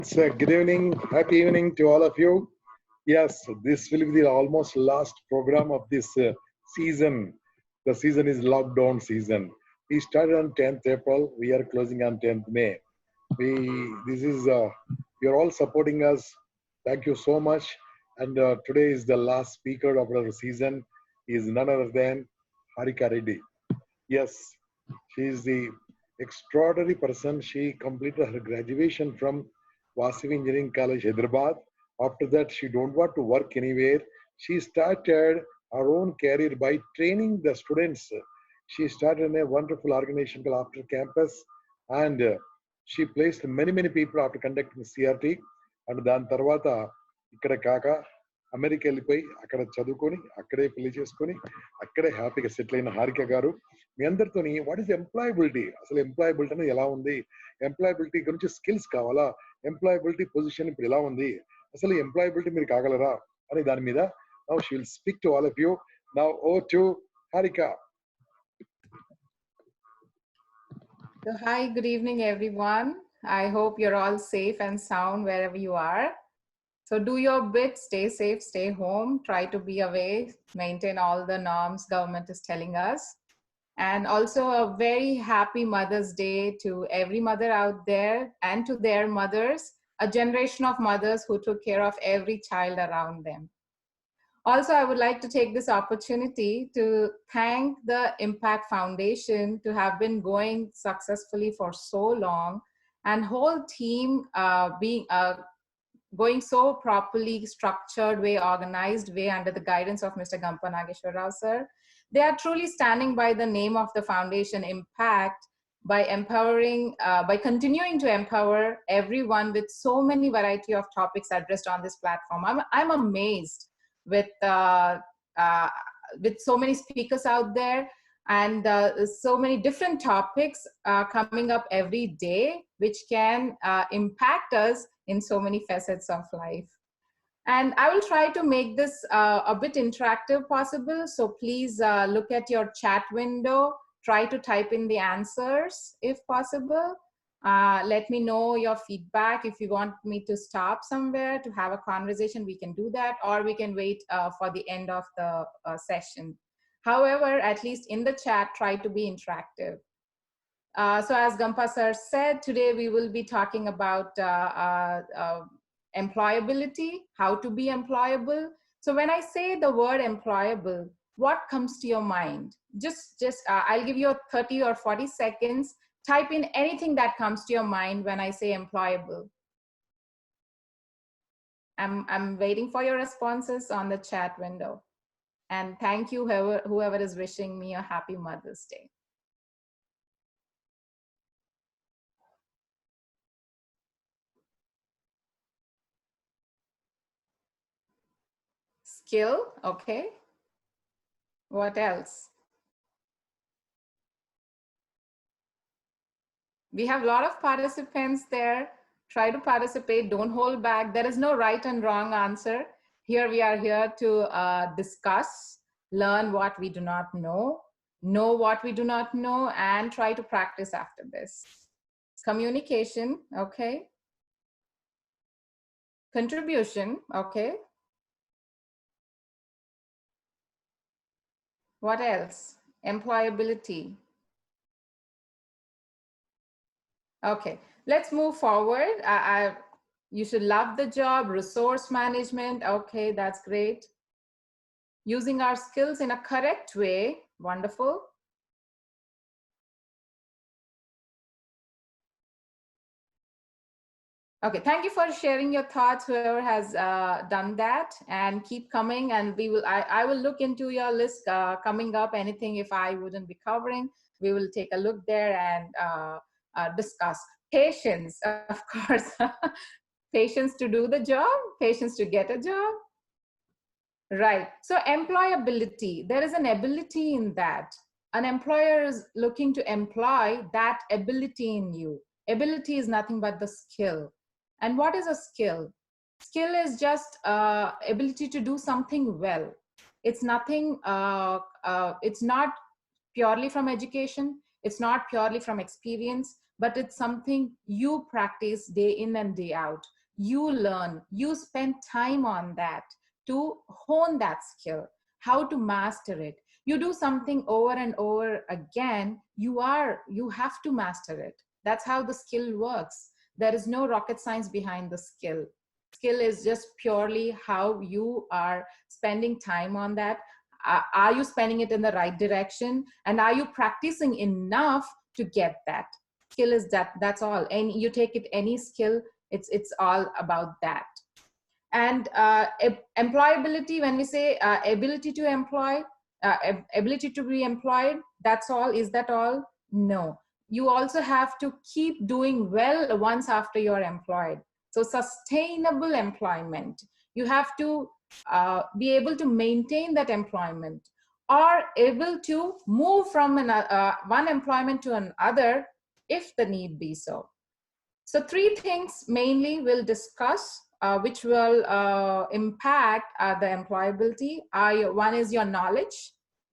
Good evening, happy evening to all of you. Yes, this will be the almost last program of this season. The season is lockdown season. We started on 10th April. We are closing on 10th May. We this is you're all supporting us. Thank you so much. And today is the last speaker of our season. He is none other than Harika Reddy. Yes, she is the extraordinary person. She completed her graduation from Vasavi Engineering College, Hyderabad. After that, she don't want to work anywhere. She started her own career by training the students. She started in a wonderful organization called After Campus, and she placed many people after conducting CRT. And దాని తర్వాత ఇక్కడ కాక America వెళ్ళిపోయి అక్కడ చదువుకొని అక్కడే పెళ్లి చేసుకొని అక్కడే హ్యాపీగా సెటిల్ అయిన హారిక గారు మీ అందరితోని వాట్ ఈస్ ఎంప్లాయబిలిటీ, అసలు ఎంప్లాయబిలిటీ అనేది ఎలా ఉంది, ఎంప్లాయబిలిటీ గురించి స్కిల్స్ కావాలా, ఎంప్లాయబిలిటీ పొజిషన్ ఇప్పుడు ఎలా ఉంది, అసలు ఎంప్లాయబిలిటీ మీరు కాగలరా అని దాని మీద now she will speak to all of you. Now over to Harika. So hi, good evening everyone. I hope you're all safe and sound wherever you are. So do your bit, stay safe, stay home, try to be away, maintain all the norms government is telling us. And also a very happy Mother's Day to every mother out there and to their mothers, a generation of mothers who took care of every child around them. Also, I would like to take this opportunity to thank the Impact Foundation to have been going successfully for so long, and whole team being going so properly structured way, organized way under the guidance of Mr. Gampa Nageswar sir. They are truly standing by the name of the foundation, Impact, by empowering, by continuing to empower everyone with so many variety of topics addressed on this platform. I'm amazed with so many speakers out there, and so many different topics coming up every day, which can impact us in so many facets of life. And I will try to make this a bit interactive possible. So please look at your chat window, try to type in the answers if possible. Let me know your feedback. If you want me to stop somewhere to have a conversation, we can do that, or we can wait for the end of the session. However, at least in the chat, try to be interactive. So as Gampa sir said, today we will be talking about employability, how to be employable. So when I say the word employable, what comes to your mind? I'll give you 30 or 40 seconds. Type in anything that comes to your mind when I say employable. I'm waiting for your responses on the chat window. And thank you, whoever is wishing me a happy Mother's Day. Skill, okay. What else? We have a lot of participants there. Try to participate, don't hold back. There is no right and wrong answer. Here we are here to discuss, learn what we do not know what we do not know, and try to practice after this. Communication, okay. Contribution, okay. What else? Employability. Okay, let's move forward. You should love the job. Resource management, okay, that's great. Using our skills in a correct way, wonderful. Okay, thank you for sharing your thoughts, whoever has done that, and keep coming, and I will look into your list coming up. Anything if I wouldn't be covering, we will take a look there and discuss. Patience, of course. Patience to do the job, patience to get a job. Right, so employability, there is an ability in that. An employer is looking to employ that ability in you. Ability is nothing but the skill. And what is a skill? Skill is just ability to do something well. It's nothing, it's not purely from education. It's not purely from experience, but it's something you practice day in and day out. You learn, you spend time on that to hone that skill, how to master it. You do something over and over again, you have to master it. That's how the skill works. There is no rocket science behind the skill. Skill is just purely how you are spending time on that. Are you spending it in the right direction, and are you practicing enough to get that? Skill is that's all. And you take it any skill, it's all about that. And employability, when we say ability to employ, ability to be employed, that's all. Is that all? No. You also have to keep doing well once after you're employed. So sustainable employment, you have to be able to maintain that employment, or able to move from one employment to another if the need be so. So three things mainly we'll discuss, which will impact the employability. One is your knowledge.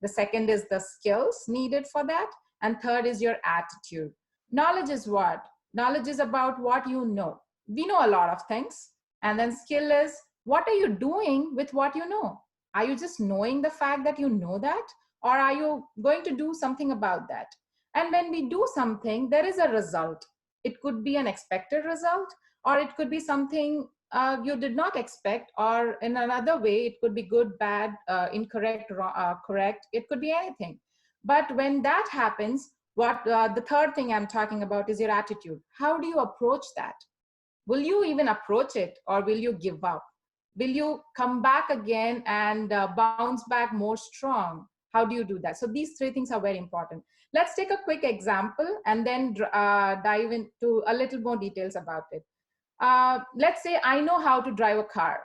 The second is the skills needed for that. And third is your attitude. Knowledge is what? Knowledge is about what you know. We know a lot of things. And then skill is, what are you doing with what you know? Are you just knowing the fact that you know that? Or are you going to do something about that? And when we do something, there is a result. It could be an expected result, or it could be something you did not expect, or in another way, it could be good, bad, incorrect, correct. It could be anything. But when that happens, what the third thing I'm talking about is your attitude. How do you approach that? Will you even approach it, or will you give up? Will you come back again and bounce back more strong? How do you do that? So these three things are very important. Let's take a quick example and then dive into a little more details about it. Let's say I know how to drive a car.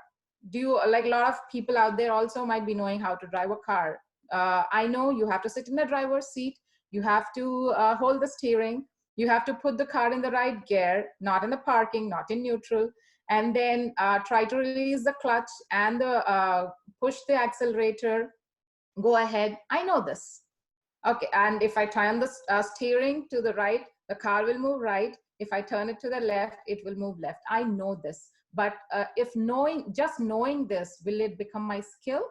Do you, like a lot of people out there also might be knowing how to drive a car. I know you have to sit in the driver's seat. You have to hold the steering. You have to put the car in the right gear, not in the parking, not in neutral, and then try to release the clutch and push the accelerator. Go ahead. I know this. Okay, and if I turn the steering to the right, the car will move right. If I turn it to the left, it will move left. I know this. But if just knowing this, will it become my skill?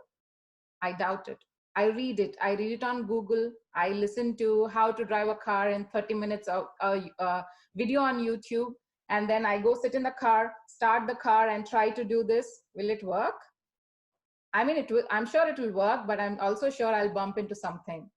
I doubt it. I read it. I read it on Google. I listen to how to drive a car in 30 minutes of video on YouTube. And then I go sit in the car, start the car, and try to do this. Will it work? I mean, I'm sure it will work, but I'm also sure I'll bump into something.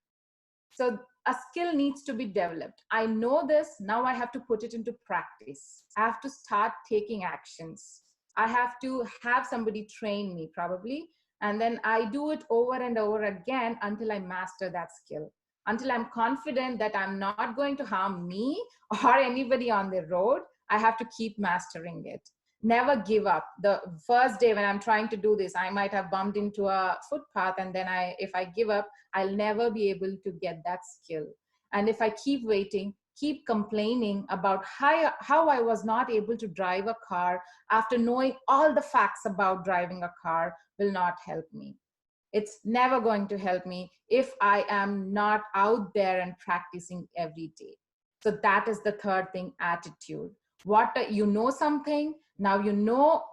So a skill needs to be developed. I know this. Now I have to put it into practice. I have to start taking actions. I have to have somebody train me probably. And then I do it over and over again until I master that skill, until I'm confident that I'm not going to harm me or anybody on the road. I have to keep mastering it. Never give up. The first day when I'm trying to do this, I might have bumped into a footpath, and then if I give up, I'll never be able to get that skill. And if I keep waiting, keep complaining about how I was not able to drive a car after knowing all the facts about driving a car, will not help me. It's never going to help me if I am not out there and practicing every day. So that is the third thing, attitude. You know something, now you know,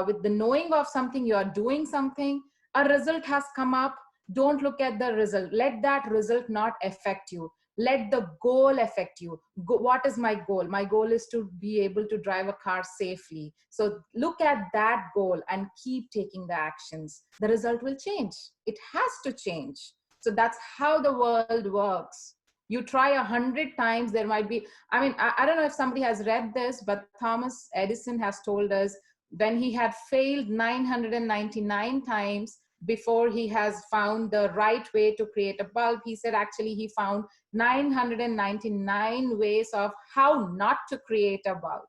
with the knowing of something, you are doing something, a result has come up. Don't look at the result. Let that result not affect you. Let the goal affect you. What is my goal? My goal is to be able to drive a car safely. So look at that goal and keep taking the actions. The result will change. It has to change. So that's how the world works. You try 100 times, there might be, I mean, I don't know if somebody has read this, but Thomas Edison has told us when he had failed 999 times before he has found the right way to create a bulb, he said actually he found 999 ways of how not to create a bulb.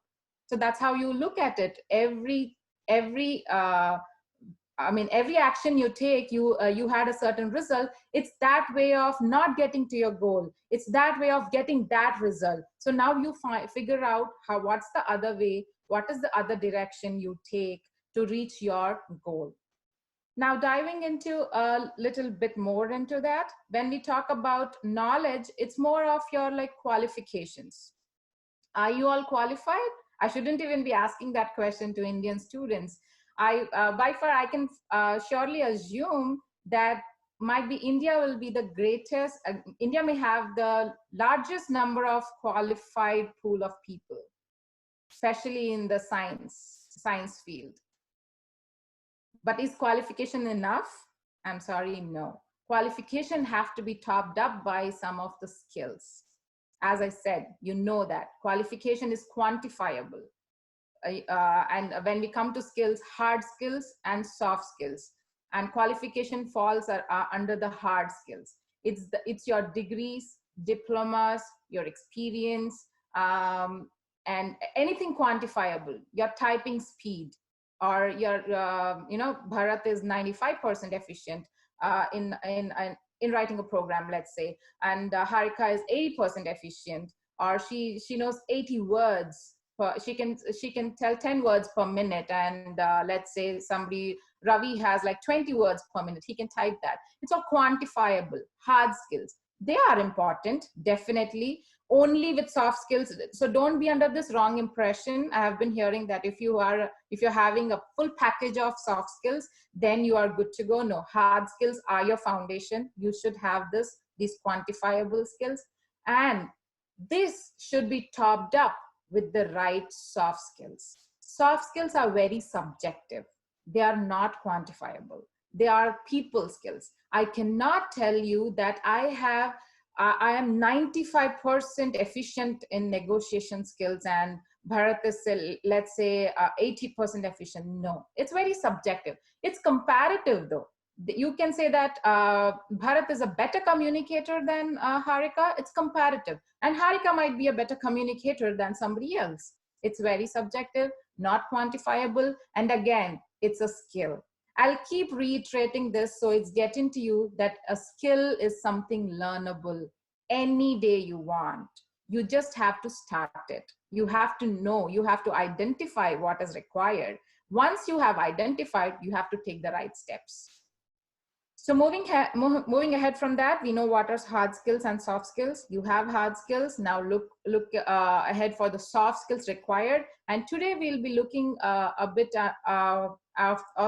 So that's how you look at it. Every every action you take, you had a certain result. It's that way of not getting to your goal. It's that way of getting that result. So now you figure out what's the other way, what is the other direction you take to reach your goal. Now diving into a little bit more into that, when we talk about knowledge, it's more of your like qualifications. Are you all qualified? I shouldn't even be asking that question to Indian students. By far, I can surely assume that might be India will be the greatest. India may have the largest number of qualified pool of people, especially in the science field. But is qualification enough? I'm sorry, no. Qualification have to be topped up by some of the skills. As I said, you know that qualification is quantifiable. And when we come to skills, hard skills and soft skills, and qualification falls under the hard skills. It's your degrees, diplomas, your experience, and anything quantifiable, your typing speed, or your Bharat is 95% efficient in writing a program, let's say, and Harika is 80% efficient, or she knows 80 words. She can tell 10 words per minute, and let's say somebody, Ravi, has like 20 words per minute. He can type that. It's all quantifiable. Hard skills, they are important, definitely, only with soft skills. So don't be under this wrong impression. I have been hearing that if you're having a full package of soft skills, then you are good to go. No, hard skills are your foundation. You should have these quantifiable skills, and this should be topped up with the right soft skills. Soft skills are very subjective. They are not quantifiable. They are people skills. I cannot tell you that I am 95% efficient in negotiation skills and Bharat is, let's say, 80% efficient. No, it's very subjective. It's comparative though. You can say that Bharat is a better communicator than Harika. It's comparative. And Harika might be a better communicator than somebody else. It's very subjective, not quantifiable. And again, it's a skill. I'll keep reiterating this so it's getting to you that a skill is something learnable any day you want. You just have to start it. You have to know, you have to identify what is required. Once you have identified, you have to take the right steps. So moving ahead from that, we know what are hard skills and soft skills. You have hard skills. Now look ahead for the soft skills required. And today we'll be looking a bit of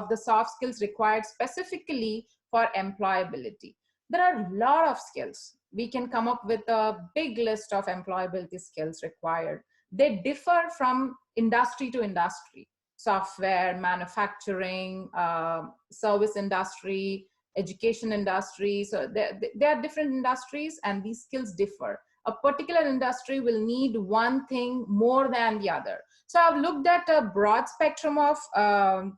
the soft skills required specifically for employability. There are a lot of skills. We can come up with a big list of employability skills required. They differ from industry to industry. Software, manufacturing, service industry, education industry. So there are different industries and these skills differ. A particular industry will need one thing more than the other. So I've looked at a broad spectrum of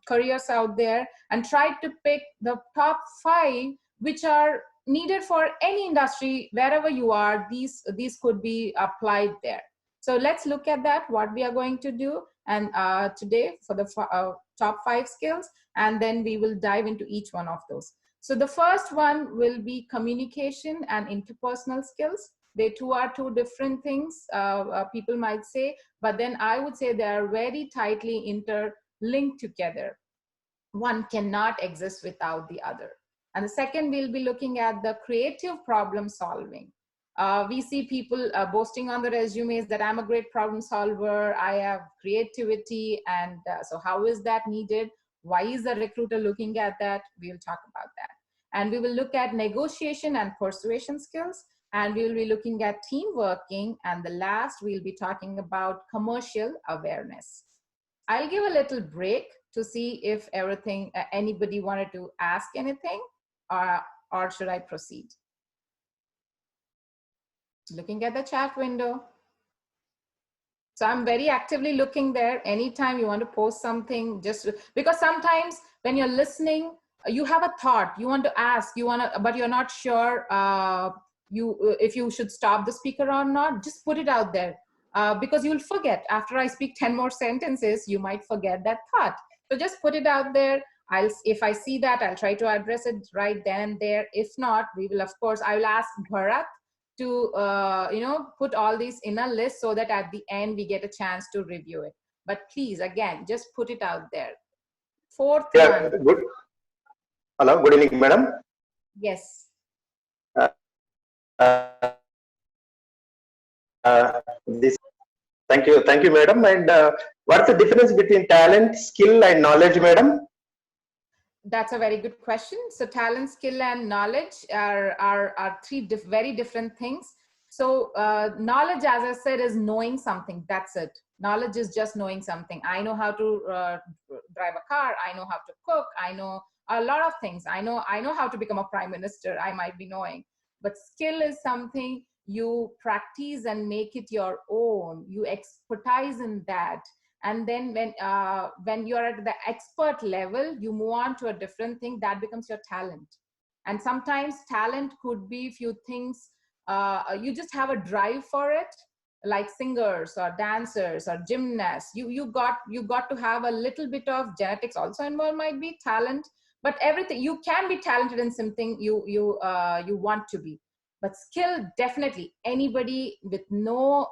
careers out there and tried to pick the top 5 which are needed for any industry. Wherever you are, these could be applied there. So let's look at that, what we are going to do and today for the top 5 skills, and then we will dive into each one of those. So the first one will be communication and interpersonal skills. They two are two different things, people might say, but then I would say they are very tightly interlinked together. One cannot exist without the other. And the second, we'll be looking at the creative problem solving. We see people boasting on the resumes that I'm a great problem solver, I have creativity, and so how is that needed? Why is the recruiter looking at that? We'll talk about that. And we will look at negotiation and persuasion skills, and we will be looking at team working, and the last we'll be talking about commercial awareness. I'll give a little break to see if anybody wanted to ask anything, or should I proceed? Looking at the chat window. So I'm very actively looking there. Anytime you want to post something, just because sometimes when you're listening, you have a thought, you want to ask, but you're not sure if you should stop the speaker or not, just put it out there. Because you'll forget. After I speak 10 more sentences, you might forget that thought. So just put it out there. If I see that, I'll try to address it right then and there. If not, we will, of course, I will ask Bharat to put all these in a list so that at the end we get a chance to review it. But please, again, just put it out there. Fourth one. Good. Hello, good evening, madam. Yes. This Thank you, madam. And what's the difference between talent, skill, and knowledge, madam? That's a very good question. So talent, skill, and knowledge are three very different things. So knowledge, as I said, is knowing something. That's it. Knowledge is just knowing something. I know how to drive a car. I know how to cook. I know a lot of things. I know how to become a prime minister. I might be knowing. But skill is something you practice and make it your own. You expertise in that, and then when you're at the expert level, you move on to a different thing that becomes your talent. And sometimes talent could be few things. You just have a drive for it, like singers or dancers or gymnasts. You got to have a little bit of genetics also involved, might be talent. But everything, you can be talented in something you want to be. But skill, definitely anybody with no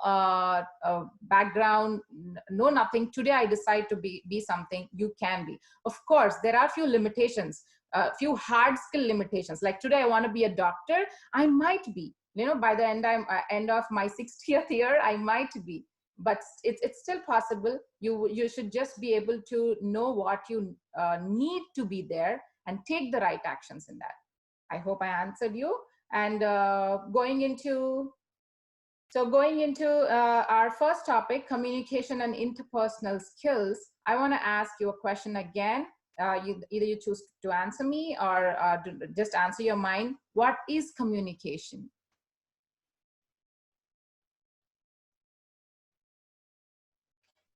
background, no nothing, today I decide to be something, you can be. Of course there are few limitations, few hard skill limitations. Like today I want to be a doctor, I might be, by the end of my 60th year, I might be. But it's still possible. You should just be able to know what you need to be there and take the right actions in that. I hope I answered you. And going into our first topic, communication and interpersonal skills, I want to ask you a question again. Either you choose to answer me or just answer your mind. What is communication?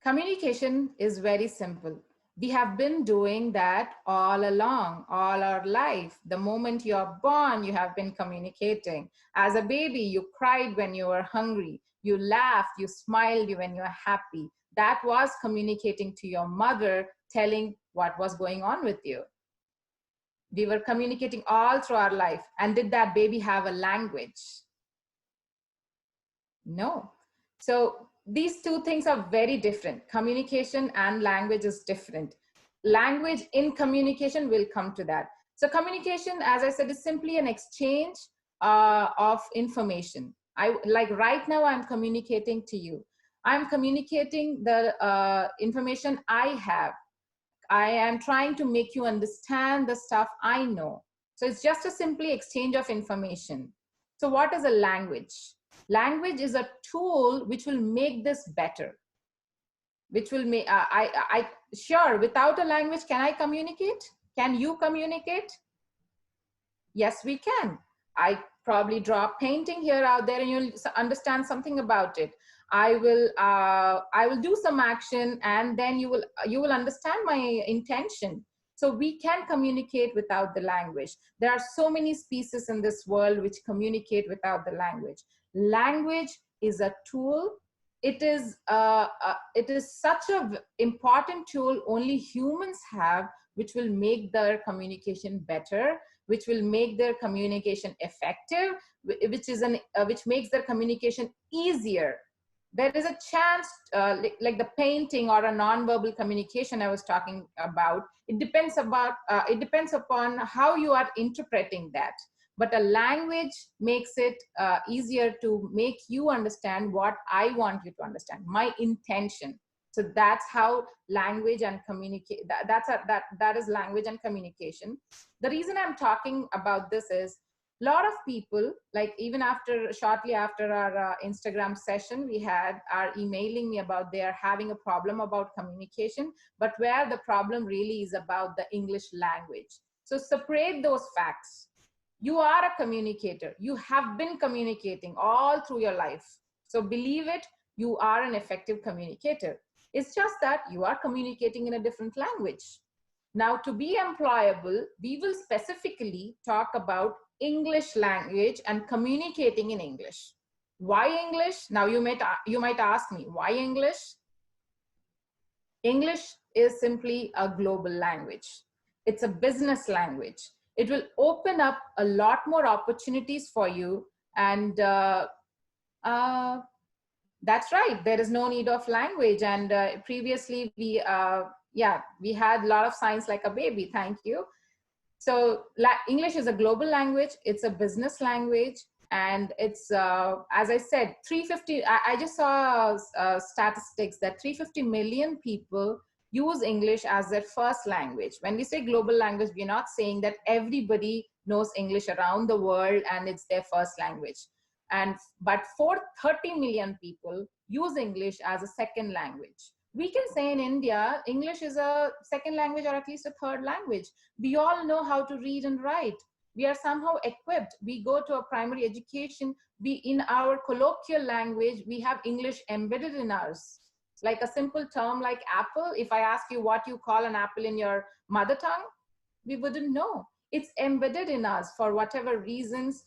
Communication is very simple. We have been doing that all along, all our life. The moment you are born, you have been communicating. As a baby, you cried when you were hungry. You laughed, you smiled when you were happy. That was communicating to your mother, telling what was going on with you. We were communicating all through our life. And did that baby have a language? No. So these two things are very different. Communication and language is different. Language in communication, will come to that. So communication, as I said, is simply an exchange of information. Like right now, I'm communicating to you. I'm communicating the information I have. I am trying to make you understand the stuff I know. So it's just a simply exchange of information. So what is a language? Language is a tool which will make this better. Which will make, sure, without a language, can I communicate? Can you communicate? Yes, we can. I probably draw a painting here out there and you'll understand something about it. I will do some action and then you will understand my intention. So we can communicate without the language. There are so many species in this world which communicate without the language. Language is a tool. It is such an important tool only humans have, which will make their communication better, which will make their communication effective, which makes their communication easier. There is a chance, like the painting or a non-verbal communication I was talking about. It depends upon how you are interpreting that. But a language makes it easier to make you understand what I want you to understand, my intention. So that's how language and communicate. That is language and communication. The reason I'm talking about this is a lot of people, like even shortly after our Instagram session, we are emailing me about they are having a problem about communication, but where the problem really is about the English language. So separate those facts. You are a communicator. You have been communicating all through your life. So believe it, you are an effective communicator. It's just that you are communicating in a different language. Now, to be employable, we will specifically talk about English language and communicating in English. Why English? Now, you might ask me, why English? English is simply a global language. It's a business language. It will open up a lot more opportunities for you. And that's right. There is no need of language. And previously, we had a lot of signs like a baby. Thank you. So English is a global language. It's a business language. And it's, as I said, 350, I just saw statistics that 350 million people use English as their first language. When we say global language, we're not saying that everybody knows English around the world and it's their first language. But for 30 million people use English as a second language. We can say in India, English is a second language or at least a third language. We all know how to read and write. We are somehow equipped. We go to a primary education. We, in our colloquial language, we have English embedded in us. Like a simple term like apple, if I ask you what you call an apple in your mother tongue, we wouldn't know. It's embedded in us for whatever reasons,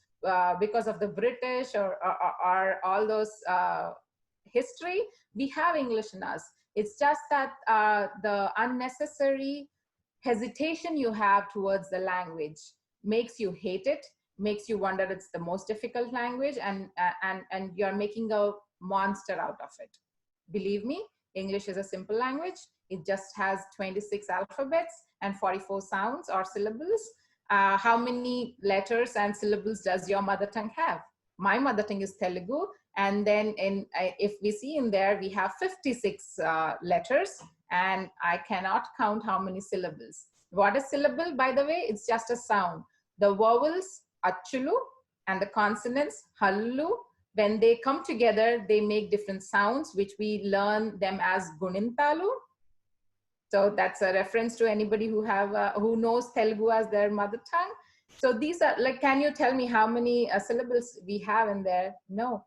because of the British or all those history, we have English in us. It's just that the unnecessary hesitation you have towards the language makes you hate it, makes you wonder it's the most difficult language, and you're making a monster out of it. Believe me, English is a simple language. It just has 26 alphabets and 44 sounds or syllables. How many letters and syllables does your mother tongue have? My mother tongue is Telugu, and then if we see in there, we have 56 letters, and I cannot count how many syllables. What is syllable, by the way? It's just a sound. The vowels, achulu, and the consonants, hallu, when they come together, they make different sounds, which we learn them as gunintalu. So that's a reference to anybody who knows Telugu as their mother tongue. So these are like, can you tell me how many syllables we have in there? No.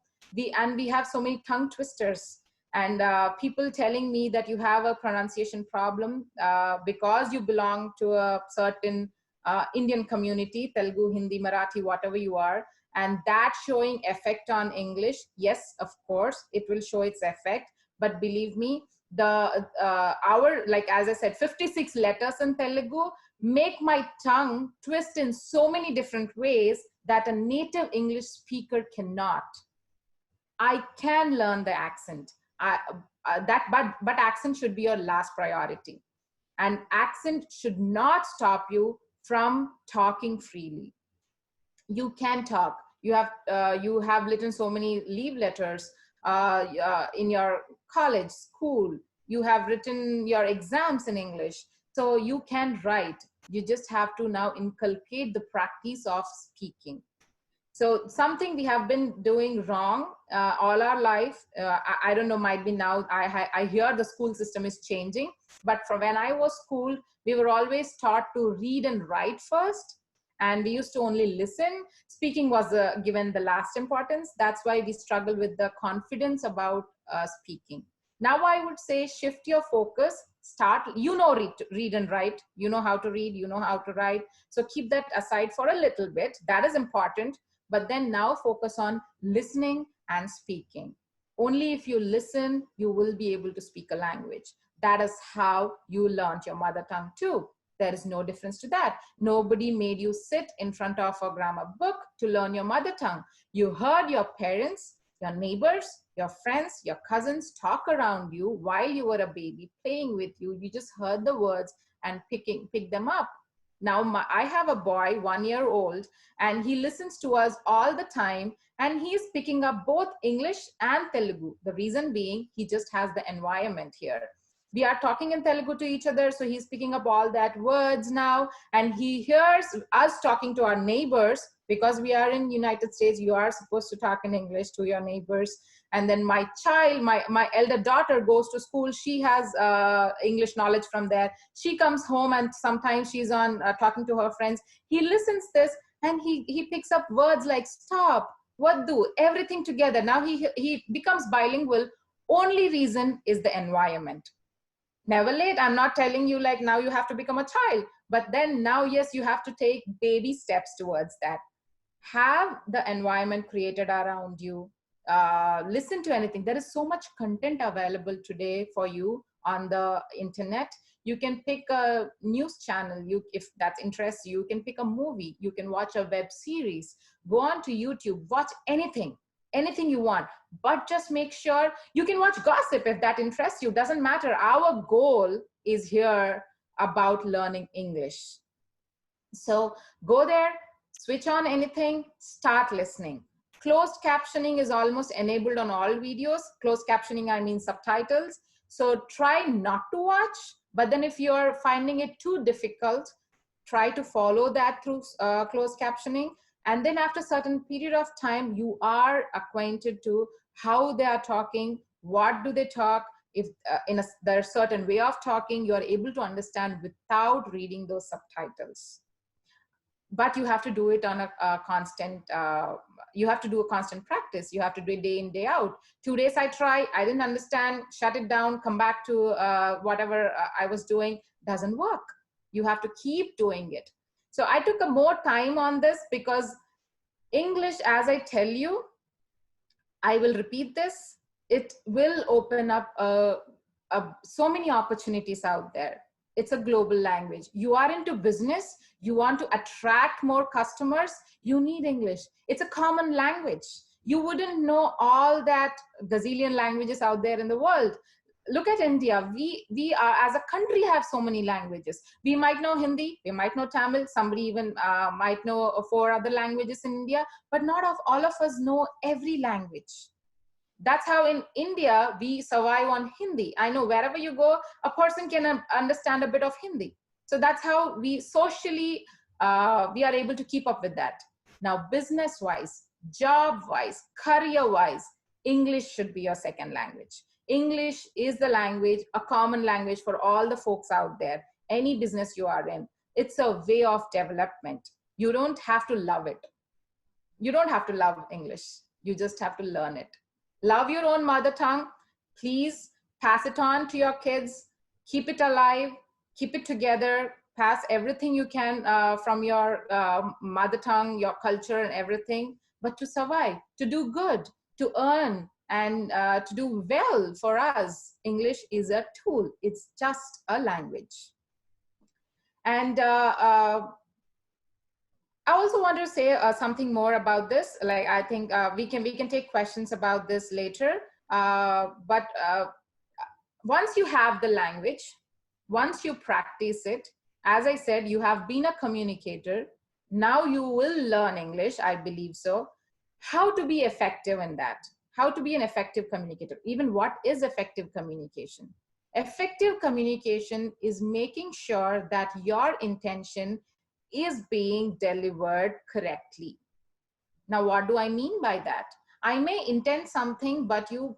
And we have so many tongue twisters, and people telling me that you have a pronunciation problem because you belong to a certain Indian community, Telugu, Hindi, Marathi, whatever you are, and that showing effect on English. Yes, of course, it will show its effect, but believe me, like as I said, 56 letters in Telugu make my tongue twist in so many different ways that a native English speaker cannot. I can learn the accent. But accent should be your last priority. And accent should not stop you from talking freely. You can talk. You have written so many leave letters in your college, school. You have written your exams in English. So you can write. You just have to now inculcate the practice of speaking. So something we have been doing wrong all our life. I don't know, might be now, I hear the school system is changing, but from when I was school, we were always taught to read and write first. And we used to only listen. Speaking was given the last importance. That's why we struggle with the confidence about speaking. Now I would say shift your focus, read and write. You know how to read, you know how to write. So keep that aside for a little bit. That is important. But then now focus on listening and speaking. Only if you listen, you will be able to speak a language. That is how you learned your mother tongue too. There is no difference to that. Nobody made you sit in front of a grammar book to learn your mother tongue. You heard your parents, your neighbors, your friends, your cousins talk around you while you were a baby, playing with you. You just heard the words and pick them up. Now, I have a boy, 1 year old, and he listens to us all the time, and he is picking up both English and Telugu. The reason being, he just has the environment here. We are talking in Telugu to each other, so he's picking up all that words now, and he hears us talking to our neighbors. Because we are in United States, you are supposed to talk in English to your neighbors. And then my child, my elder daughter goes to school. She has English knowledge from there. She comes home and sometimes she's on talking to her friends. He listens this and he picks up words like stop, what do, everything together. Now he becomes bilingual. Only reason is the environment. Never late. I'm not telling you like now you have to become a child, but then now, yes, you have to take baby steps towards that. Have the environment created around you. Listen to anything. There is so much content available today for you on the internet. You can pick a news channel, if that interests you. You can pick a movie. You can watch a web series. Go on to YouTube. Watch anything you want. But just make sure you can watch gossip if that interests you. Doesn't matter. Our goal is here about learning English. So go there. Switch on anything, start listening. Closed captioning is almost enabled on all videos. Closed captioning, I mean subtitles. So try not to watch, but then if you're finding it too difficult, try to follow that through closed captioning. And then after a certain period of time, you are acquainted to how they are talking, what do they talk. If there's a certain way of talking, you are able to understand without reading those subtitles. But you have to do it on a constant, you have to do a constant practice. You have to do it day in, day out. 2 days I try, I didn't understand, shut it down, come back to whatever I was doing. Doesn't work. You have to keep doing it. So I took a more time on this because English, as I tell you, I will repeat this, it will open up so many opportunities out there. It's a global language. You are into business, you want to attract more customers, you need English. It's a common language. You wouldn't know all that gazillion languages out there in the world. Look at India. We are, as a country, have so many languages. We might know Hindi, we might know Tamil, somebody even might know 4 other languages in India, but not all of us know every language. That's how in India, we survive on Hindi. I know wherever you go, a person can understand a bit of Hindi. So that's how we socially, we are able to keep up with that. Now, business-wise, job-wise, career-wise, English should be your second language. English is the language, a common language for all the folks out there. Any business you are in, it's a way of development. You don't have to love it. You don't have to love English. You just have to learn it. Love your own mother tongue. Please pass it on to your kids. Keep it alive. Keep it together. Pass everything you can from your mother tongue, your culture and everything. But to survive, to do good, to earn, and to do well for us, English is a tool. It's just a language. And I also want to say something more about this. Like, I think we can take questions about this later. But once you have the language, once you practice it, as I said, you have been a communicator. Now you will learn English, I believe so. How to be effective in that? How to be an effective communicator? Even what is effective communication? Effective communication is making sure that your intention is being delivered correctly. Now, what do I mean by that? I may intend something, but you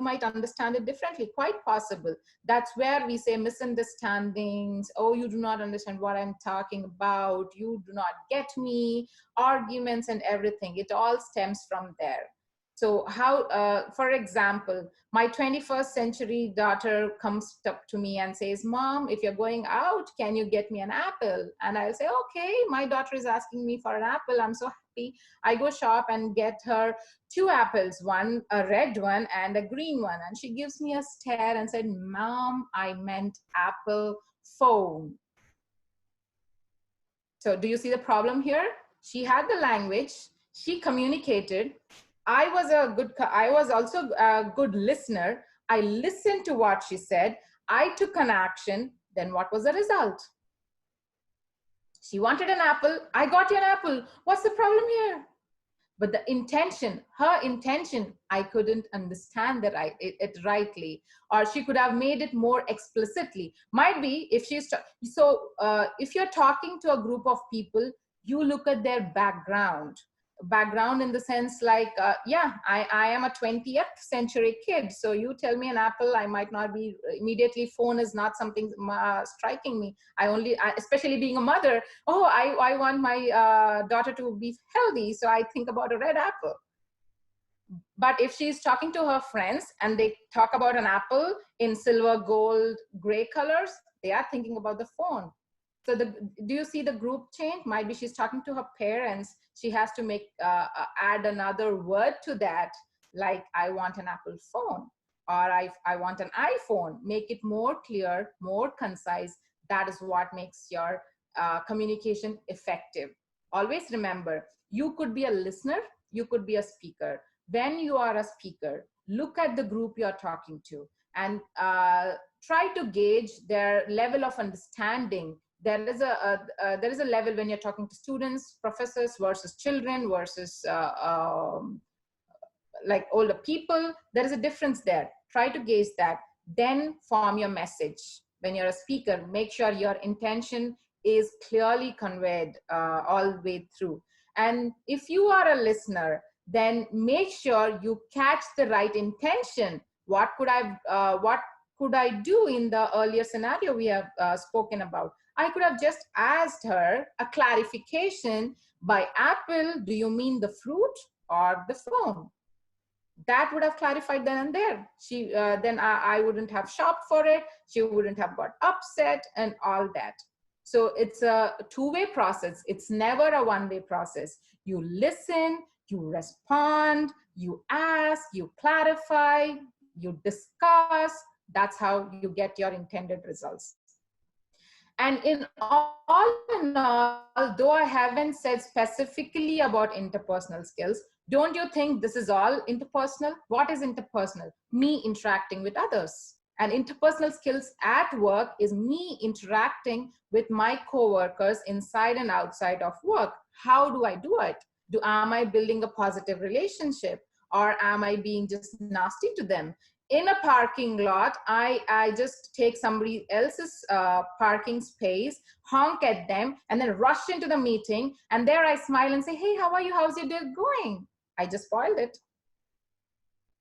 might understand it differently, quite possible. That's where we say misunderstandings. Oh, you do not understand what I'm talking about. You do not get me, arguments and everything. It all stems from there. So how, for example, my 21st century daughter comes up to me and says, Mom, if you're going out, can you get me an apple? And I'll say, okay, my daughter is asking me for an apple. I'm so happy. I go shop and get her 2 apples, one a red one and a green one. And she gives me a stare and said, Mom, I meant apple phone. So do you see the problem here? She had the language, she communicated. I was also a good listener. I listened to what she said. I took an action. Then what was the result? She wanted an apple. I got you an apple. What's the problem here? But the intention, her intention, I couldn't understand it rightly, or she could have made it more explicitly. Might be if she's, if you're talking to a group of people, you look at their background in the sense like, yeah, I am a 20th century kid. So you tell me an apple, I might not be immediately, phone is not something striking me. Especially being a mother, oh, I want my daughter to be healthy. So I think about a red apple. But if she's talking to her friends and they talk about an apple in silver, gold, gray colors, they are thinking about the phone. So do you see the group change? Might be she's talking to her parents. She has to make add another word to that, like I want an Apple phone, or I want an iPhone. Make it more clear, more concise. That is what makes your communication effective. Always remember, you could be a listener, you could be a speaker. When you are a speaker, look at the group you're talking to and try to gauge their level of understanding There is a level when you're talking to students, professors versus children versus like older people. There is a difference there. Try to gauge that. Then form your message. When you're a speaker, make sure your intention is clearly conveyed all the way through. And if you are a listener, then make sure you catch the right intention. What could I do in the earlier scenario we have spoken about? I could have just asked her a clarification. By apple, do you mean the fruit or the phone? That would have clarified then and there. Then I wouldn't have shopped for it. She wouldn't have got upset and all that. So it's a two-way process. It's never a one-way process. You listen, you respond, you ask, you clarify, you discuss. That's how you get your intended results. And in all, though I haven't said specifically about interpersonal skills, don't you think this is all interpersonal? What is interpersonal? Me interacting with others. And interpersonal skills at work is me interacting with my coworkers inside and outside of work. How do I do it? Am I building a positive relationship, or am I being just nasty to them? In a parking lot, I just take somebody else's parking space, honk at them, and then rush into the meeting. And there I smile and say, hey, how are you? How's your day going? I just spoiled it.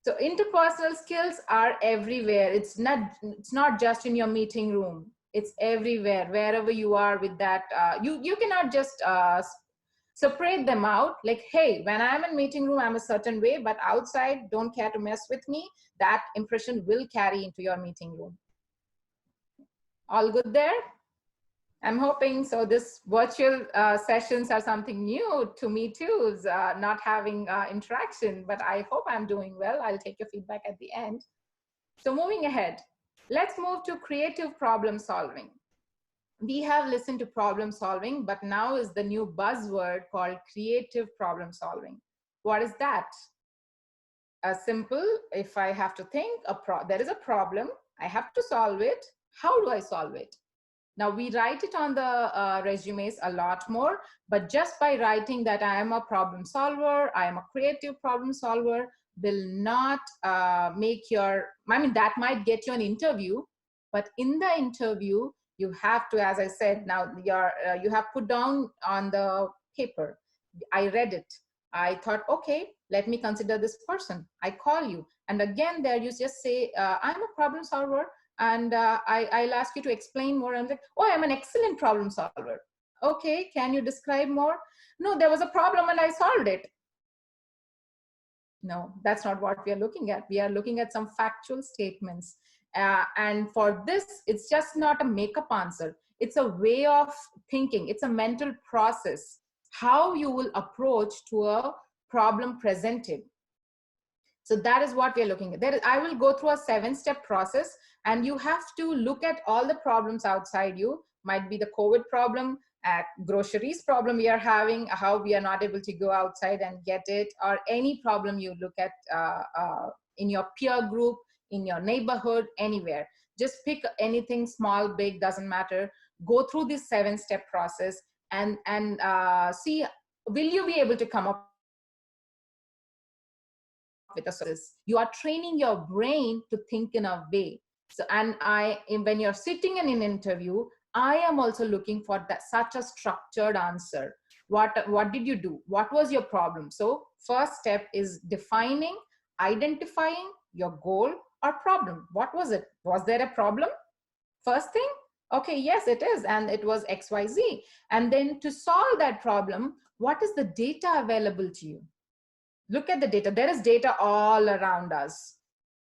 So interpersonal skills are everywhere. It's not just in your meeting room. It's everywhere, wherever you are with that. You cannot just separate them out. Like, hey, when I'm in meeting room, I'm a certain way, but outside, don't care to mess with me. That impression will carry into your meeting room. All good there? I'm hoping so. This virtual sessions are something new to me too, is not having interaction, but I hope I'm doing well. I'll take your feedback at the end. So moving ahead, let's move to creative problem solving. We have listened to problem solving, but now is the new buzzword called creative problem solving. What is that? Simple, if I have to think, there is a problem, I have to solve it. How do I solve it? Now we write it on the resumes a lot more, but just by writing that I am a problem solver, I am a creative problem solver, will not make your, I mean, that might get you an interview, but in the interview, you have to, as I said, now you have put down on the paper. I read it. I thought, okay, let me consider this person. I call you. And again, there you just say, I'm a problem solver. And I'll ask you to explain more. I'm like, oh, I'm an excellent problem solver. Okay, can you describe more? No, there was a problem and I solved it. No, that's not what we are looking at. We are looking at some factual statements. And for this, it's just not a makeup answer. It's a way of thinking. It's a mental process, how you will approach to a problem presented. So that is what we are looking at. I will go through a 7-step process, and you have to look at all the problems outside you. Might be the COVID problem, groceries problem we are having, how we are not able to go outside and get it, or any problem you look at in your peer group, in your neighborhood, anywhere. Just pick anything, small, big, doesn't matter. Go through this 7-step process and see, will you be able to come up with a solution? You are training your brain to think in a way. So, and when you're sitting in an interview, I am also looking for that such a structured answer. What did you do? What was your problem? So first step is defining, identifying your goal or problem. What was it? Was there a problem? First thing, okay, yes, it is. And it was XYZ. And then to solve that problem, what is the data available to you? Look at the data. There is data all around us.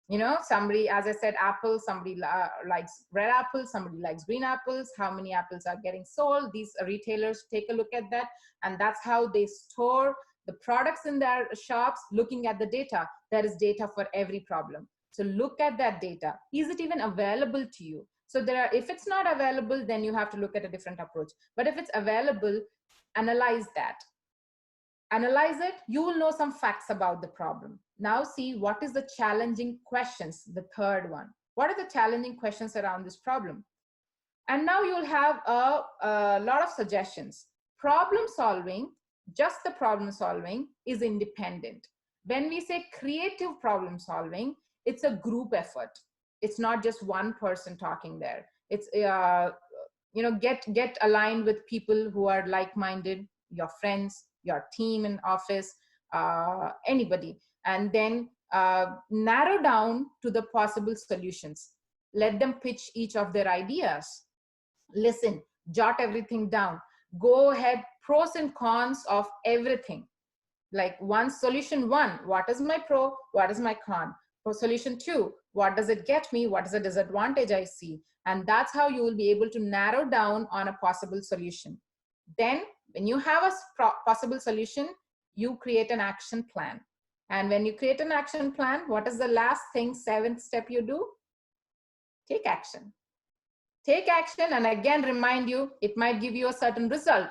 You know, somebody, as I said, apple, somebody likes red apples, somebody likes green apples, how many apples are getting sold. These retailers take a look at that, and that's how they store the products in their shops, looking at the data. There is data for every problem. So look at that data. Is it even available to you? So if it's not available, then you have to look at a different approach. But if it's available, analyze that. Analyze it, you will know some facts about the problem. Now see, what is the challenging questions, the third one. What are the challenging questions around this problem? And now you'll have a lot of suggestions. Problem solving, just the problem solving, is independent. When we say creative problem solving, it's a group effort. It's not just one person talking there. It's get aligned with people who are like-minded, your friends, your team in office, anybody, and then narrow down to the possible solutions. Let them pitch each of their ideas. Listen, jot everything down. Go ahead, pros and cons of everything. Like solution one, what is my pro, what is my con? For solution two, what does it get me, what is the disadvantage I see? And that's how you will be able to narrow down on a possible solution. Then when you have a possible solution, you create an action plan. And when you create an action plan, what is the last thing, seventh step you do? Take action. Take action, and again remind you, it might give you a certain result.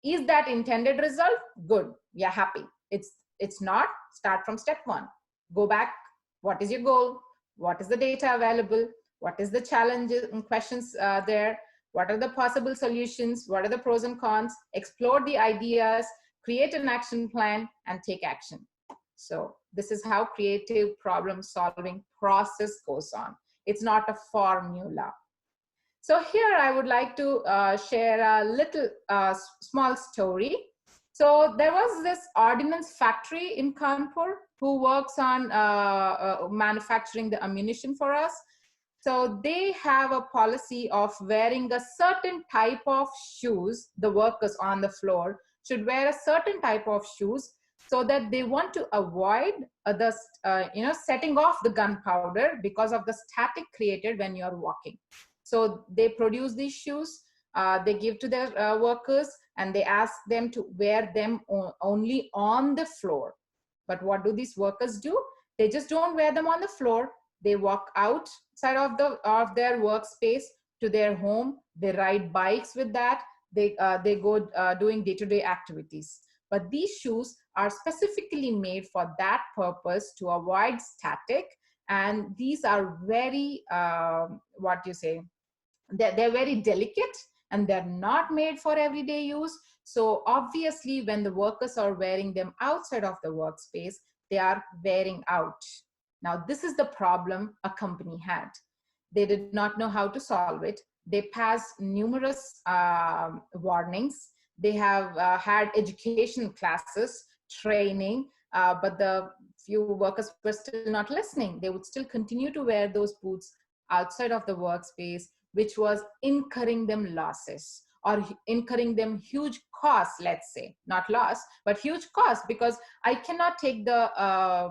Is that intended result? Good, you're happy. It's not, start from step one. Go back, what is your goal? What is the data available? What is the challenges and questions there? What are the possible solutions? What are the pros and cons? Explore the ideas, create an action plan, and take action. So this is how creative problem solving process goes on. It's not a formula. So here I would like to share a little small story. So there was this ordnance factory in Kanpur who works on manufacturing the ammunition for us. So they have a policy of wearing a certain type of shoes. The workers on the floor should wear a certain type of shoes so that they want to avoid setting off the gunpowder because of the static created when you're walking. So they produce these shoes, they give to their workers, and they ask them to wear them only on the floor. But what do these workers do? They just don't wear them on the floor. They walk outside of their workspace to their home. They ride bikes with that. They go doing day-to-day activities. But these shoes are specifically made for that purpose, to avoid static. And these are very, they're very delicate, and they're not made for everyday use. So obviously when the workers are wearing them outside of the workspace, they are wearing out. Now this is the problem a company had. They did not know how to solve it. They passed numerous warnings. They have had education classes, training, but the few workers were still not listening. They would still continue to wear those boots outside of the workspace, which was incurring them losses or incurring them huge costs, let's say, not loss, but huge costs, because I cannot take the, I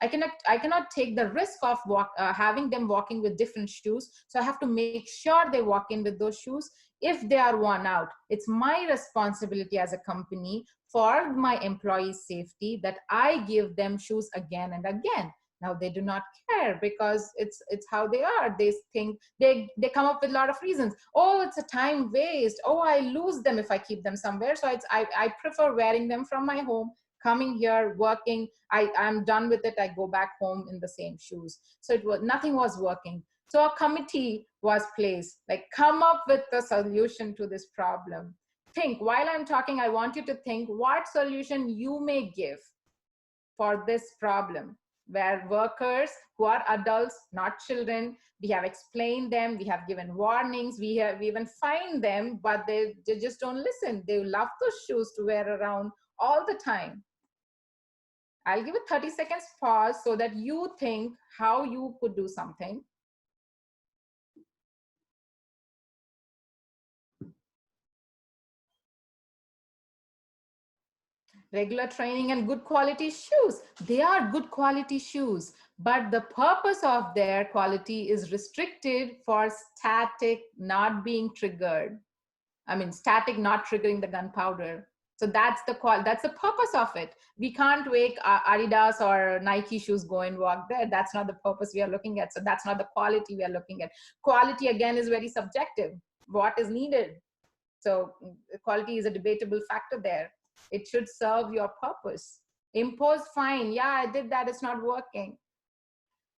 cannot take the risk of having them walking with different shoes. So I have to make sure they walk in with those shoes. If they are worn out, it's my responsibility as a company for my employees' safety that I give them shoes again and again. Now they do not care, because it's how they are. They think, they come up with a lot of reasons. Oh, it's a time waste. Oh, I lose them if I keep them somewhere. So I prefer wearing them from my home, coming here, working. I'm done with it. I go back home in the same shoes. So nothing was working. So a committee was placed, like, come up with a solution to this problem. Think, while I'm talking, I want you to think what solution you may give for this problem, where workers who are adults, not children, we have explained them, we have given warnings, we have even fined them, but they just don't listen. They love those shoes to wear around all the time. I'll give a 30 seconds pause so that you think how you could do something. Regular training and good quality shoes. They are good quality shoes, but the purpose of their quality is restricted for static not being triggered. I mean, static not triggering the gunpowder. So that's the purpose of it. We can't make Adidas or Nike shoes go and walk there. That's not the purpose we are looking at. So that's not the quality we are looking at. Quality, again, is very subjective. What is needed? So quality is a debatable factor there. It should serve your purpose. Impose fine. Yeah, I did that. It's not working.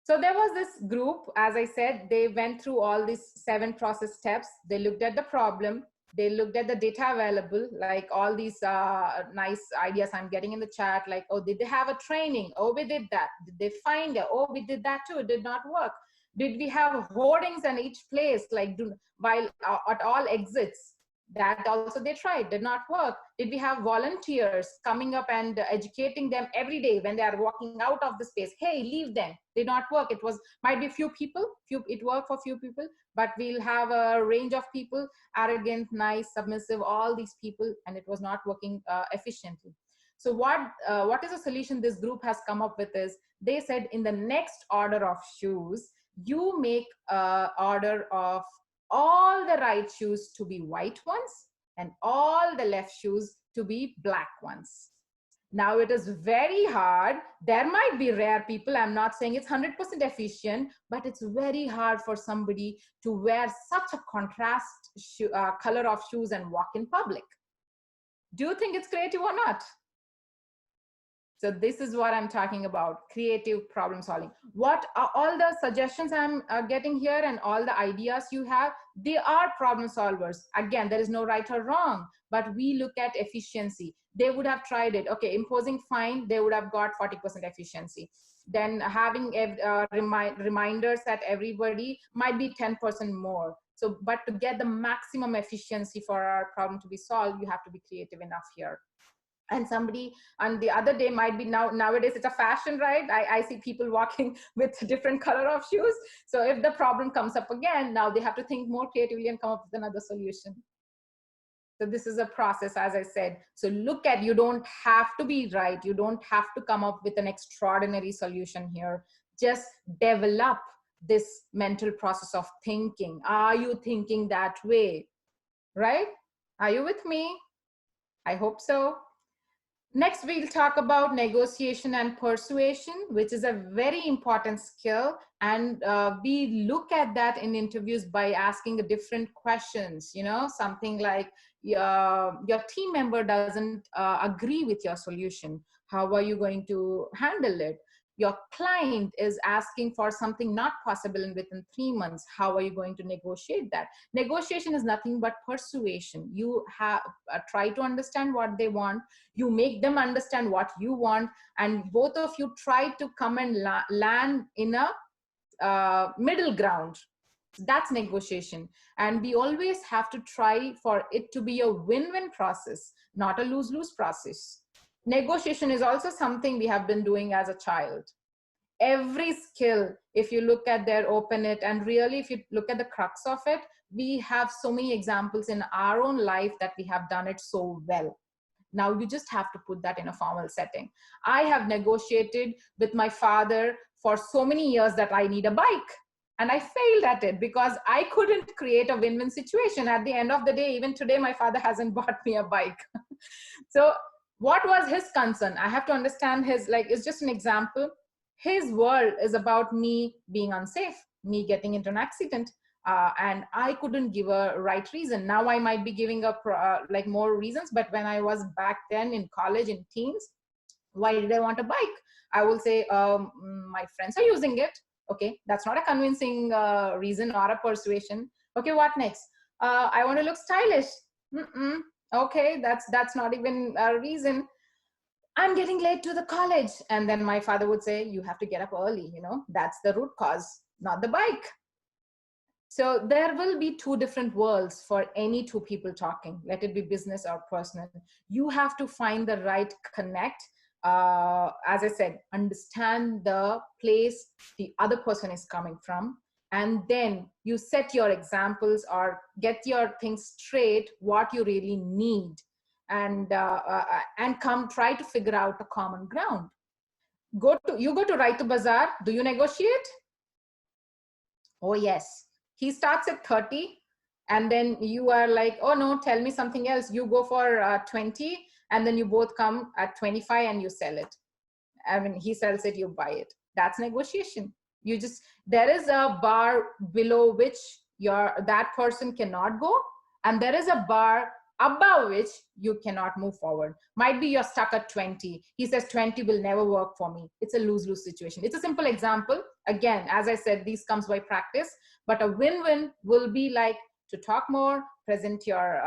So there was this group, as I said, they went through all these 7 process steps. They looked at the problem. They looked at the data available, like all these nice ideas I'm getting in the chat, like, oh, did they have a training? Oh, we did that. Did they find it? Oh, we did that too. It did not work. Did we have hoardings in each place, like while at all exits? That also they tried, did not work. Did we have volunteers coming up and educating them every day when they are walking out of the space? Hey, leave them. Did not work. It was might be few people, it worked for few people, but we'll have a range of people, arrogant, nice, submissive, all these people, and it was not working efficiently. So what is a solution this group has come up with is, they said in the next order of shoes, you make a order of all the right shoes to be white ones and all the left shoes to be black ones. Now it is very hard. There might be rare people. I'm not saying it's 100% efficient, but it's very hard for somebody to wear such a contrast color of shoes and walk in public. Do you think it's creative or not? So this is what I'm talking about, creative problem solving. What are all the suggestions I'm getting here and all the ideas you have, they are problem solvers. Again, there is no right or wrong, but we look at efficiency. They would have tried it. Okay, imposing fine, they would have got 40% efficiency. Then having reminders at everybody might be 10% more. So, but to get the maximum efficiency for our problem to be solved, you have to be creative enough here. And somebody on the other day might be, nowadays it's a fashion, right? I see people walking with different color of shoes. So if the problem comes up again, now they have to think more creatively and come up with another solution. So this is a process, as I said. So look at, you don't have to be right. You don't have to come up with an extraordinary solution here. Just develop this mental process of thinking. Are you thinking that way? Right? Are you with me? I hope so. Next, we'll talk about negotiation and persuasion, which is a very important skill. And we look at that in interviews by asking different questions, you know, something like your team member doesn't agree with your solution. How are you going to handle it? Your client is asking for something not possible in within 3 months. How are you going to negotiate that? Negotiation is nothing but persuasion. You have try to understand what they want. You make them understand what you want, and both of you try to come and land in a middle ground. That's negotiation. And we always have to try for it to be a win-win process, not a lose-lose process. Negotiation is also something we have been doing as a child. Every skill, if you look at their open it, and really if you look at the crux of it, we have so many examples in our own life that we have done it so well. Now you just have to put that in a formal setting. I have negotiated with my father for so many years that I need a bike. And I failed at it because I couldn't create a win-win situation. At the end of the day, even today, my father hasn't bought me a bike. So what was his concern? I have to understand his, like, it's just an example. His world is about me being unsafe, me getting into an accident. And I couldn't give a right reason. Now I might be giving up like more reasons, but when I was back then in college, in teens, why did I want a bike? I will say, my friends are using it. Okay, that's not a convincing reason or a persuasion. Okay, what next? I want to look stylish. Okay, that's not even a reason. I'm getting late to the college. And then my father would say, you have to get up early, you know, that's the root cause, not the bike. So there will be two different worlds for any two people talking, let it be business or personal. You have to find the right connect. As I said, understand the place the other person is coming from. And then you set your examples or get your things straight, what you really need. And come try to figure out a common ground. You go to Raitu Bazaar, do you negotiate? Oh yes. He starts at 30 and then you are like, oh no, tell me something else. You go for 20 and then you both come at 25 and you sell it. I mean, he sells it, you buy it. That's negotiation. You just, there is a bar below which that person cannot go, and there is a bar above which you cannot move forward. Might be you're stuck at 20. He says 20 will never work for me. It's a lose-lose situation. It's a simple example. Again, as I said, these comes by practice, but a win-win will be like to talk more, present your,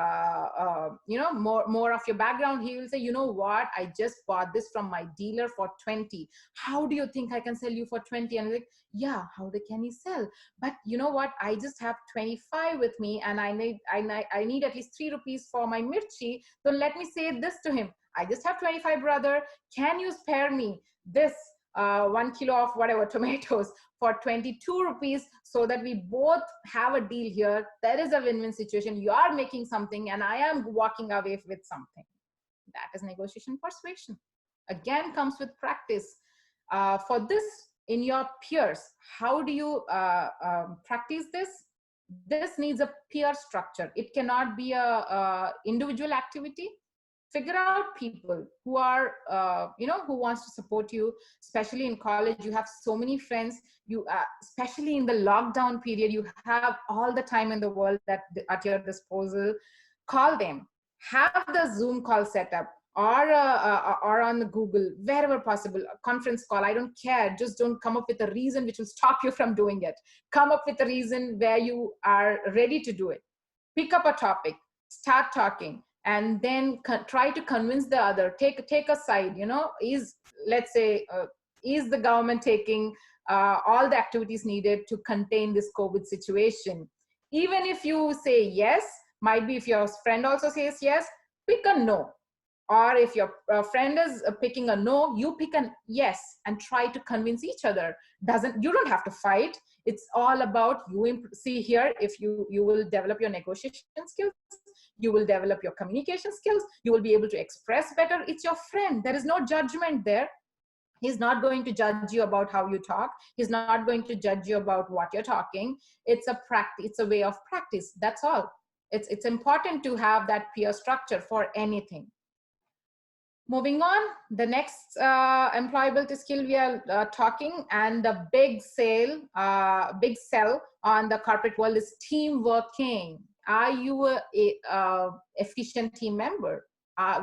more of your background. He will say, you know what, I just bought this from my dealer for 20. How do you think I can sell you for 20? And I'm like, yeah, how can he sell? But you know what, I just have 25 with me, and I need at least 3 rupees for my mirchi. So let me say this to him. I just have 25, brother. Can you spare me this 1 kilo of whatever tomatoes for 22 rupees, so that we both have a deal here? There is a win-win situation. You are making something and I am walking away with something. That is negotiation persuasion. Again, comes with practice. For this, in your peers, how do you practice this? This needs a peer structure. It cannot be a individual activity. Figure out people who are, who wants to support you, especially in college. You have so many friends. You, especially in the lockdown period, you have all the time in the world at your disposal. Call them. Have the Zoom call set up, or on the Google, wherever possible, a conference call. I don't care. Just don't come up with a reason which will stop you from doing it. Come up with a reason where you are ready to do it. Pick up a topic, start talking, and then try to convince the other. Take a side. Let's say, is the government taking all the activities needed to contain this COVID situation? Even if you say yes, might be if your friend also says yes, pick a no. Or if your friend is picking a no, you pick a yes, and try to convince each other. You don't have to fight. It's all about you. See here, if you will develop your negotiation skills, you will develop your communication skills, you will be able to express better. It's your friend. There is no judgment there. He's not going to judge you about how you talk. He's not going to judge you about what you're talking. It's a practice. It's a way of practice. That's all. It's important to have that peer structure for anything. Moving on, the next employability skill we are talking, and the big sell on the corporate world, is team working. Are you a efficient team member?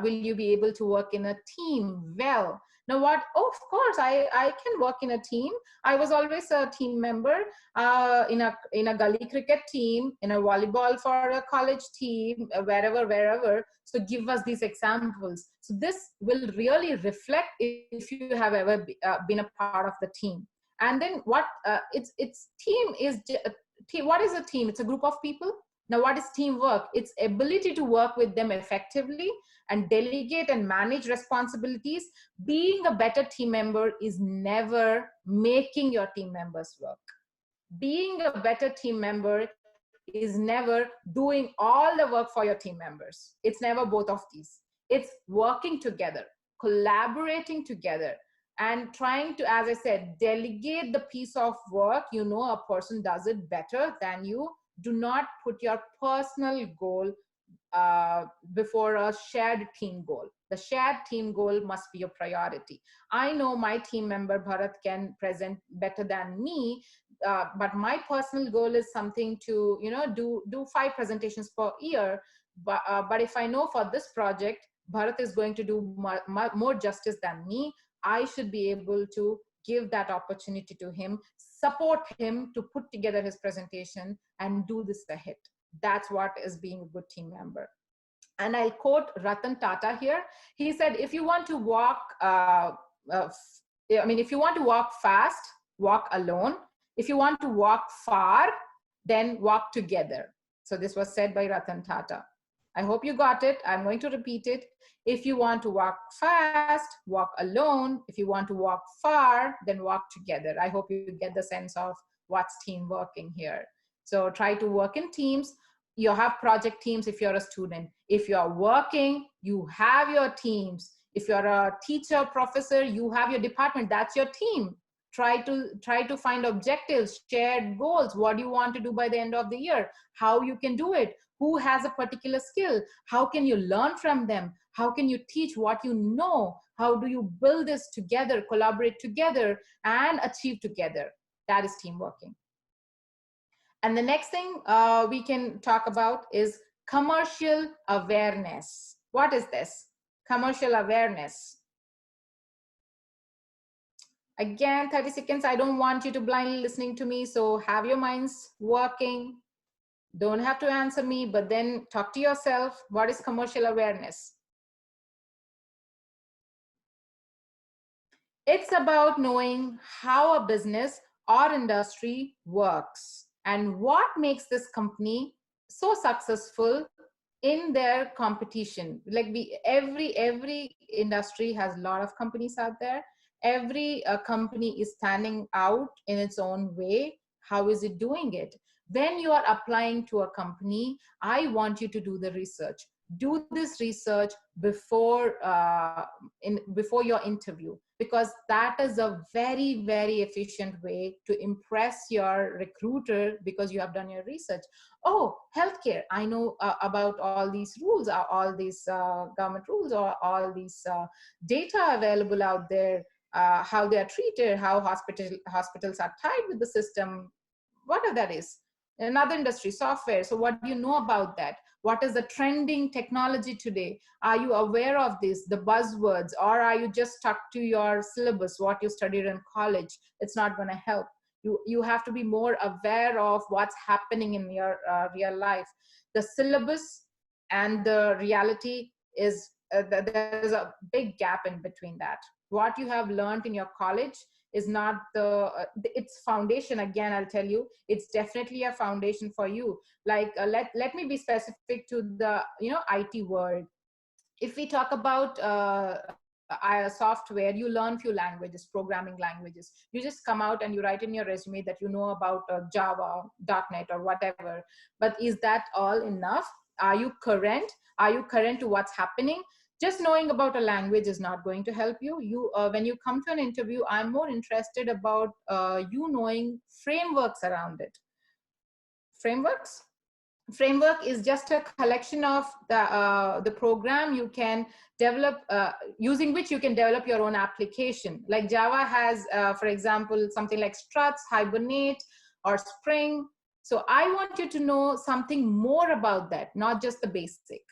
Will you be able to work in a team well? Now what? Oh, of course, I can work in a team. I was always a team member in a gully cricket team, in a volleyball for a college team, wherever. So give us these examples. So this will really reflect if you have ever been a part of the team. And then what? It's team is team. What is a team? It's a group of people. Now, what is teamwork? It's ability to work with them effectively and delegate and manage responsibilities. Being a better team member is never making your team members work. Being a better team member is never doing all the work for your team members. It's never both of these. It's working together, collaborating together, and trying to, as I said, delegate the piece of work. A person does it better than you. Do not put your personal goal before a shared team goal. The shared team goal must be your priority. I know my team member Bharat can present better than me, but my personal goal is something to do 5 presentations per year. But if I know for this project Bharat is going to do more justice than me, I should be able to give that opportunity to him, support him to put together his presentation and do this a hit. That's what is being a good team member. And I'll quote Ratan Tata here. He said, if you want to walk, if you want to walk fast, walk alone. If you want to walk far, then walk together. So this was said by Ratan Tata. I hope you got it. I'm going to repeat it. If you want to walk fast, walk alone. If you want to walk far, then walk together. I hope you get the sense of what's team working here. So try to work in teams. You have project teams if you're a student. If you're working, you have your teams. If you're a teacher, professor, you have your department. That's your team. Try to find objectives, shared goals. What do you want to do by the end of the year? How you can do it? Who has a particular skill? How can you learn from them? How can you teach what you know? How do you build this together, collaborate together, and achieve together? That is team working. And the next thing we can talk about is Commercial awareness. What is this? Commercial awareness. Again, 30 seconds. I don't want you to blindly listening to me. So have your minds working. Don't have to answer me, but then talk to yourself. What is commercial awareness? It's about knowing how a business or industry works and what makes this company so successful in their competition. Like every industry has a lot of companies out there. Every company is standing out in its own way. How is it doing it? When you are applying to a company, I want you to do the research. Do this research before your interview, because that is a very, very efficient way to impress your recruiter, because you have done your research. Oh, healthcare, I know about all these rules, all these government rules, or all these data available out there, how they are treated, how hospitals are tied with the system, whatever that is. Another industry, software. So what do you know about that? What is the trending technology today? Are you aware of this, the buzzwords, or are you just stuck to your syllabus, what you studied in college? It's not going to help. You have to be more aware of what's happening in your real life. The syllabus and the reality is, there's a big gap in between that. What you have learned in your college is not it's foundation. Again, I'll tell you, it's definitely a foundation for you. Like let me be specific to the IT world. If we talk about software, you learn few languages, programming languages. You just come out and you write in your resume that you know about Java, .NET, or whatever. But is that all enough? Are you current? Are you current to what's happening? Just knowing about a language is not going to help you. When you come to an interview, I'm more interested about you knowing frameworks around it. Frameworks? Framework is just a collection of the program you can develop, using which you can develop your own application. Like Java has, for example, something like struts, hibernate, or spring. So I want you to know something more about that, not just the basic.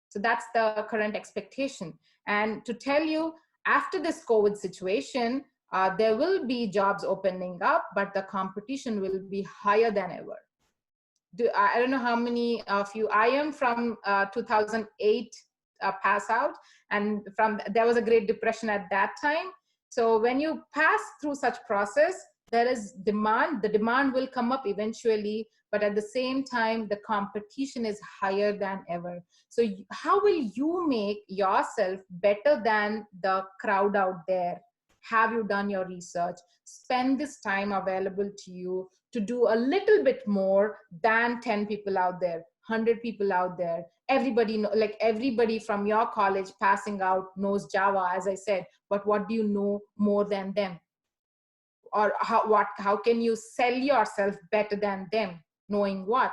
So that's the current expectation. And to tell you, after this COVID situation, there will be jobs opening up, but the competition will be higher than ever. I don't know how many of you, I am from 2008 pass out, and there was a Great Depression at that time. So when you pass through such process, there is demand. The demand will come up eventually, but at the same time, the competition is higher than ever. So how will you make yourself better than the crowd out there? Have you done your research? Spend this time available to you to do a little bit more than 10 people out there, 100 people out there. Everybody like everybody from your college passing out knows Java, as I said, but what do you know more than them? Or how can you sell yourself better than them? Knowing what?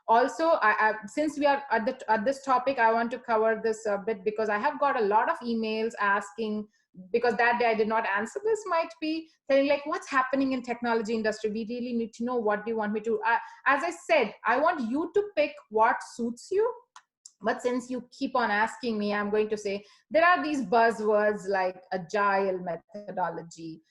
Also, since we are at this topic, I want to cover this a bit, because I have got a lot of emails asking, because that day I did not answer this, might be telling like, what's happening in technology industry? We really need to know. What do you want me to, as I said, I want you to pick what suits you. But since you keep on asking me, I'm going to say there are these buzzwords like agile methodology,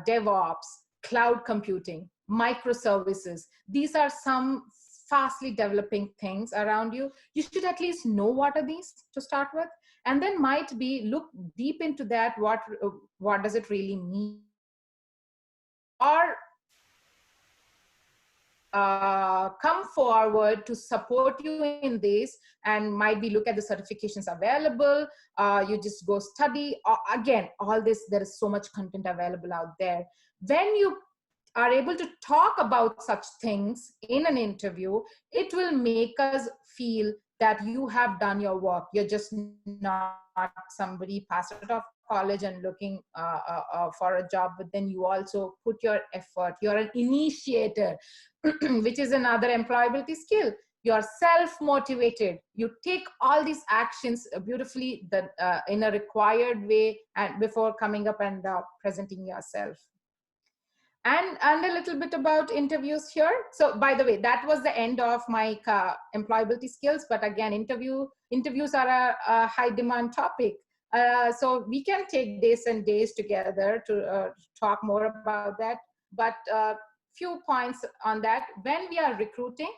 DevOps, cloud computing, microservices. These are some fastly developing things around you. You should at least know what are these to start with, and then might be look deep into that. What does it really mean? Or come forward to support you in this, and might be look at the certifications available. You just go study. Again, all this, there is so much content available out there. When you are able to talk about such things in an interview, it will make us feel that you have done your work. You're just not somebody passed out of college and looking for a job, but then you also put your effort. You're an initiator, which is another employability skill. You're self-motivated. You take all these actions beautifully in a required way, and before coming up and presenting yourself. And a little bit about interviews here. So by the way, that was the end of my employability skills. But again, interviews are a high demand topic. So we can take days and days together to talk more about that. But few points on that. When we are recruiting,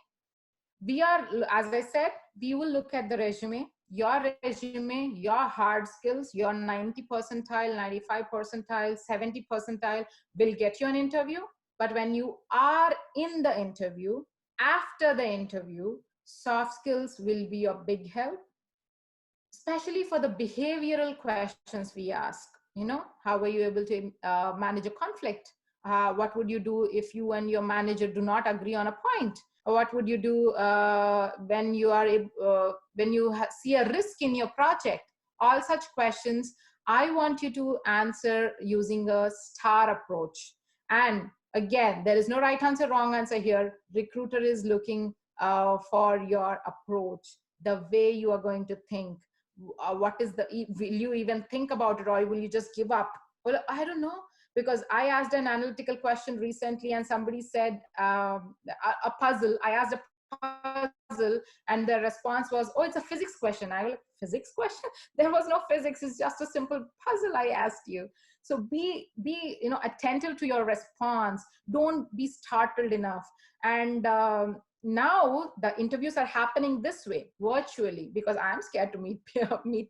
we are, as I said, we will look at the resume, your hard skills, your 90 percentile, 95 percentile, 70 percentile will get you an interview. But when you are in the interview, after the interview, soft skills will be your big help, especially for the behavioral questions we ask. How were you able to manage a conflict? What would you do if you and your manager do not agree on a point? Or what would you do when you are when you see a risk in your project? All such questions I want you to answer using a STAR approach. And again, there is no right answer, wrong answer here. Recruiter is looking for your approach, the way you are going to think. What is will you even think about it, or will you just give up? Well, I don't know, because I asked an analytical question recently and somebody said a puzzle. I asked a puzzle and the response was, oh, it's a physics question. I was like, physics question? There was no physics. It's just a simple puzzle I asked you. So be attentive to your response. Don't be startled enough. And now the interviews are happening this way, virtually, because I'm scared to meet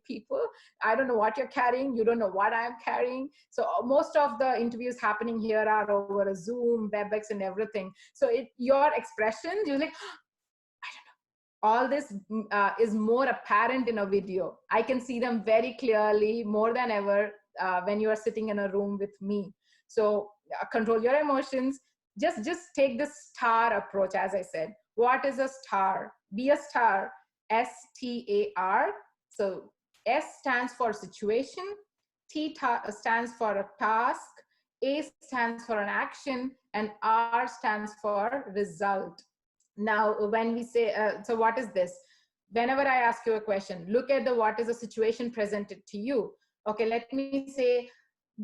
people. I don't know what you're carrying. You don't know what I'm carrying. So most of the interviews happening here are over a Zoom, WebEx, and everything. So your expressions, you're like, all this is more apparent in a video. I can see them very clearly, more than ever, when you are sitting in a room with me. So control your emotions. Just take the STAR approach, as I said. What is a STAR? Be a STAR. STAR. So S stands for situation, T stands for a task, A stands for an action, and R stands for result. Now, when we say, so what is this? Whenever I ask you a question, look at what is the situation presented to you. Okay, let me say,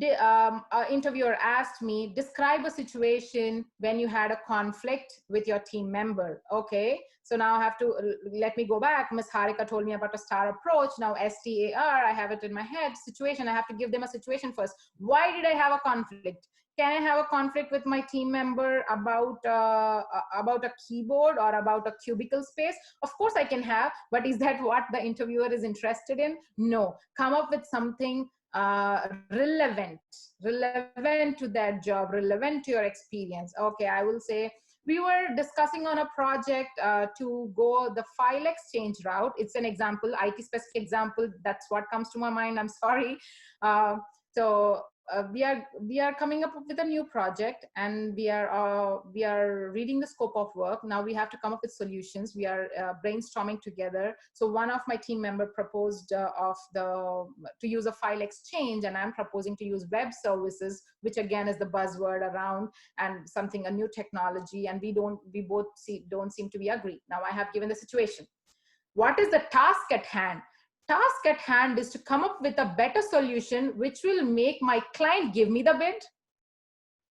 an interviewer asked me, describe a situation when you had a conflict with your team member. Okay, so now I have to, let me go back. Miss Harika told me about a STAR approach. Now STAR, I have it in my head. Situation, I have to give them a situation first. Why did I have a conflict? Can I have a conflict with my team member about a keyboard or about a cubicle space? Of course I can have, but is that what the interviewer is interested in? No. Come up with something relevant to that job, relevant to your experience. Okay, I will say, we were discussing on a project to go the file exchange route. It's an example, IT specific example. That's what comes to my mind. I'm sorry. So we are coming up with a new project, and we are reading the scope of work. Now we have to come up with solutions. We are brainstorming together. So one of my team member proposed to use a file exchange, and I'm proposing to use web services, which again is the buzzword around, and a new technology. And we both don't seem to be agreed. Now I have given the situation. What is the task at hand? Task at hand is to come up with a better solution which will make my client give me the bid.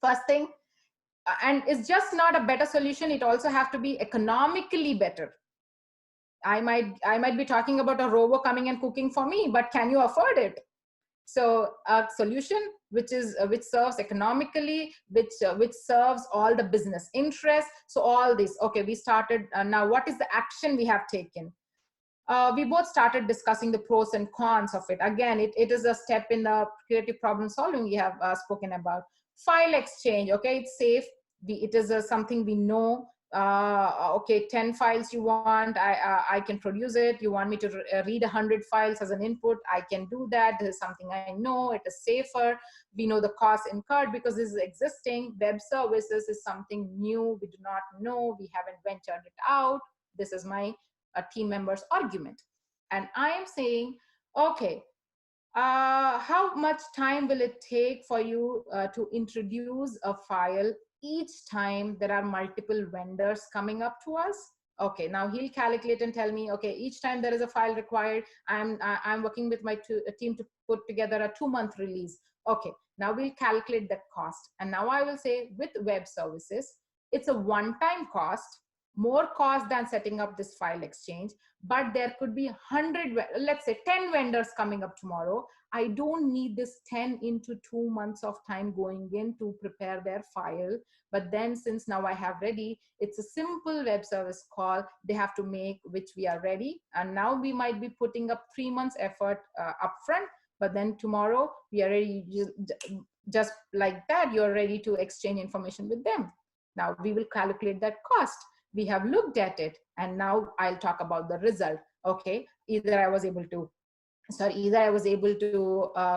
First thing. And it's just not a better solution, it also have to be economically better. I might be talking about a robo coming and cooking for me, but can you afford it? So a solution which serves economically, which serves all the business interests. So all this. Okay, we started. Now what is the action we have taken? We both started discussing the pros and cons of it. Again, it is a step in the creative problem solving we have spoken about. File exchange, okay, it's safe. It is something we know. Okay, 10 files you want, I can produce it. You want me to read 100 files as an input, I can do that. This is something I know, it is safer. We know the cost incurred because this is existing. Web services is something new, we do not know, we haven't ventured it out. This is my a team member's argument. And I am saying, okay, how much time will it take for you to introduce a file each time there are multiple vendors coming up to us? Okay, now he'll calculate and tell me, okay, each time there is a file required, I'm working with my team to put together a 2-month release. Okay, now we'll calculate that cost. And now I will say with web services, it's a one-time cost, more cost than setting up this file exchange, but there could be 100, let's say 10 vendors coming up tomorrow. I don't need this 10 into 2 months of time going in to prepare their file. But then since now I have ready, it's a simple web service call they have to make, which we are ready. And now we might be putting up 3 months effort upfront, but then tomorrow we are ready, just like that, you're ready to exchange information with them. Now we will calculate that cost. We have looked at it, and now I'll talk about the result. Okay, either I was able to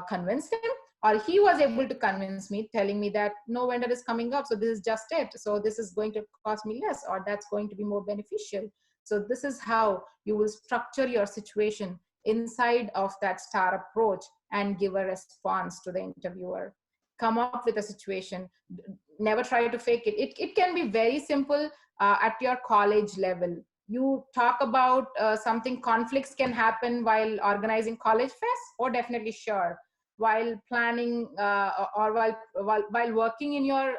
convince him, or he was able to convince me, telling me that no vendor is coming up, so this is just it, so this is going to cost me less, or that's going to be more beneficial. So this is how you will structure your situation inside of that STAR approach and give a response to the interviewer. Come up with a situation. Never try to fake it. It can be very simple at your college level. You talk about something, conflicts can happen while organizing college fest, or definitely sure. While planning or while working in your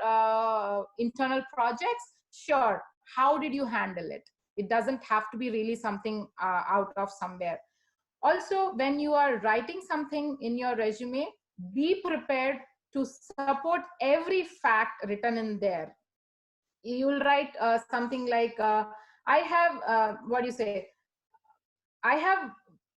internal projects, sure. How did you handle it? It doesn't have to be really something out of somewhere. Also, when you are writing something in your resume, be prepared to support every fact written in there. You'll write something like, I have, what do you say? I have,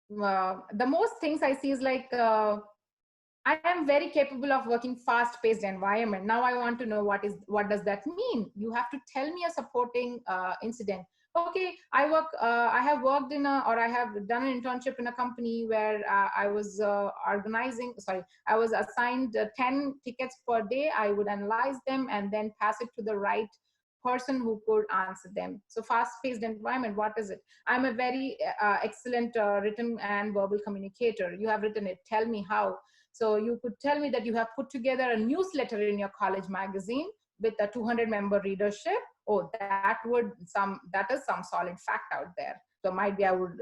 the most things I see is like, I am very capable of working fast-paced environment. Now I want to know what does that mean? You have to tell me a supporting incident. Okay, I have worked in or I have done an internship in a company where I was I was assigned 10 tickets per day. I would analyze them and then pass it to the right person who could answer them. So fast-paced environment, what is it? I'm a very excellent written and verbal communicator. You have written it. Tell me how. So you could tell me that you have put together a newsletter in your college magazine with a 200-member readership. Oh, that is some solid fact out there. So might be I would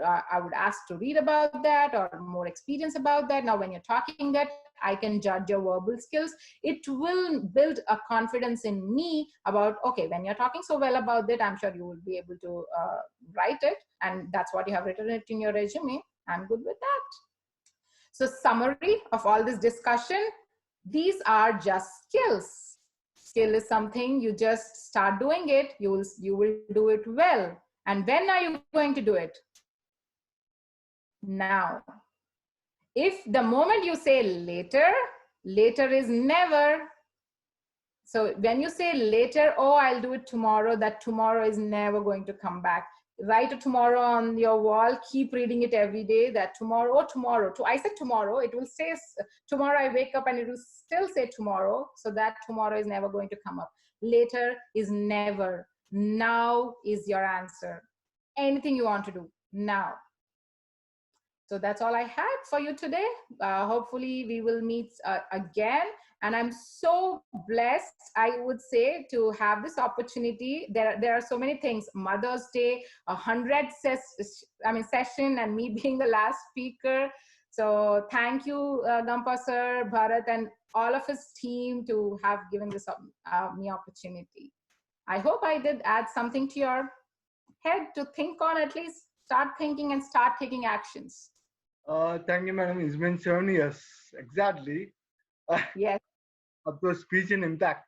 ask to read about that or more experience about that. Now, when you're talking that, I can judge your verbal skills. It will build a confidence in me about, okay, when you're talking so well about that, I'm sure you will be able to write it. And that's what you have written it in your resume. I'm good with that. So summary of all this discussion, these are just skills. Skill is something you just start doing it, you will do it well. And when are you going to do it? Now. If the moment you say later, later is never. So when you say later, oh, I'll do it tomorrow, that tomorrow is never going to come back. Write a tomorrow on your wall, keep reading it every day, that tomorrow, oh, tomorrow. I said tomorrow, it will say tomorrow I wake up and it will still say tomorrow. So that tomorrow is never going to come up. Later is never. Now is your answer. Anything you want to do, now. So that's all I had for you today. Hopefully we will meet again. And I'm so blessed, I would say, to have this opportunity. There are so many things. Mother's Day, 100 session, and me being the last speaker. So thank you, Gampa sir, Bharat, and all of his team to have given this me opportunity. I hope I did add something to your head to think on, at least start thinking and start taking actions. Thank you, madam. It's been 7 years exactly. Yes. Of course, speech and impact.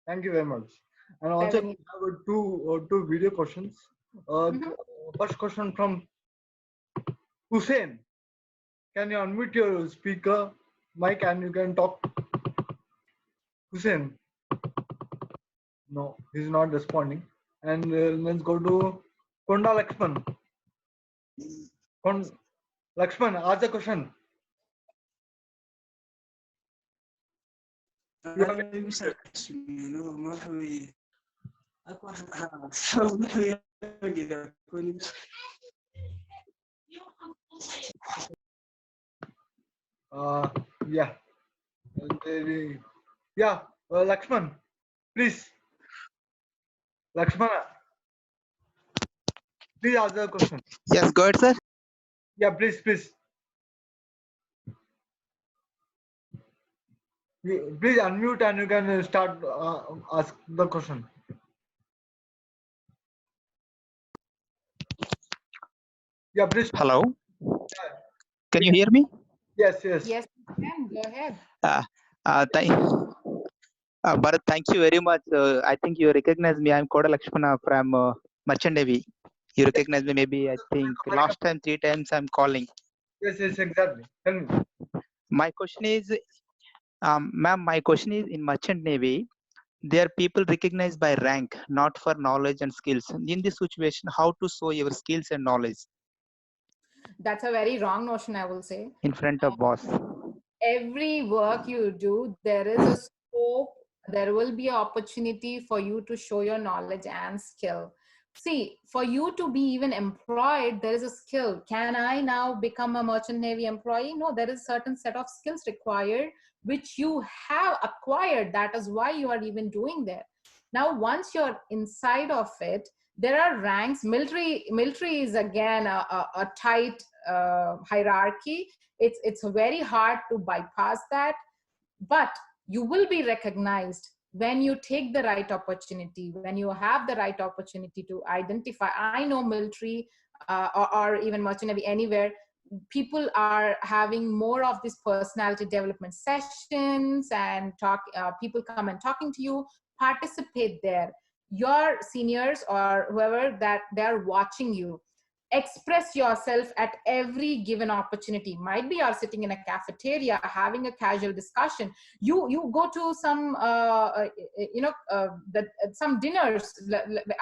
Thank you very much. And also, we have two video questions. First question from Hussein. Can you unmute your speaker mic and you can talk? Hussein. No, he's not responding. And let's go to Konda Lakshman. Lakshman, ask the question. Yeah. Yeah, Lakshman, please. Lakshmana, please ask the question. Yes, go ahead, sir. Yeah, please. Please unmute and you can start ask the question. Yeah, please. Hello, can you hear me? Yes, yes. Yes, you can. Go ahead. Thank, Bharat, thank you very much. I think you recognize me. I'm Koda Lakshmana from Merchant Navy. You recognize me maybe, I think, last time 3 times I'm calling. Yes, yes, exactly. Tell me. My question is, ma'am, my question is in Merchant Navy, there are people recognized by rank, not for knowledge and skills. In this situation, how to show your skills and knowledge That's a very wrong notion, I will say. in front of boss? Every work you do, there is a scope, there will be an opportunity for you to show your knowledge and skill. See, for you to be even employed, there is a skill. Can I now become a merchant navy employee? No, there is a certain set of skills required which you have acquired. That is why you are even doing there. Now once you're inside of it, there are ranks. Military is again a tight hierarchy. It's very hard to bypass that, but you will be recognized when you take the right opportunity, when you have the right opportunity to identify. I know military or even merchant navy, anywhere, people are having more of this personality development sessions and people come and talking to you. Participate there. Your seniors or whoever that they're watching you, express yourself at every given opportunity. Might be you're sitting in a cafeteria having a casual discussion. You go to some some dinners,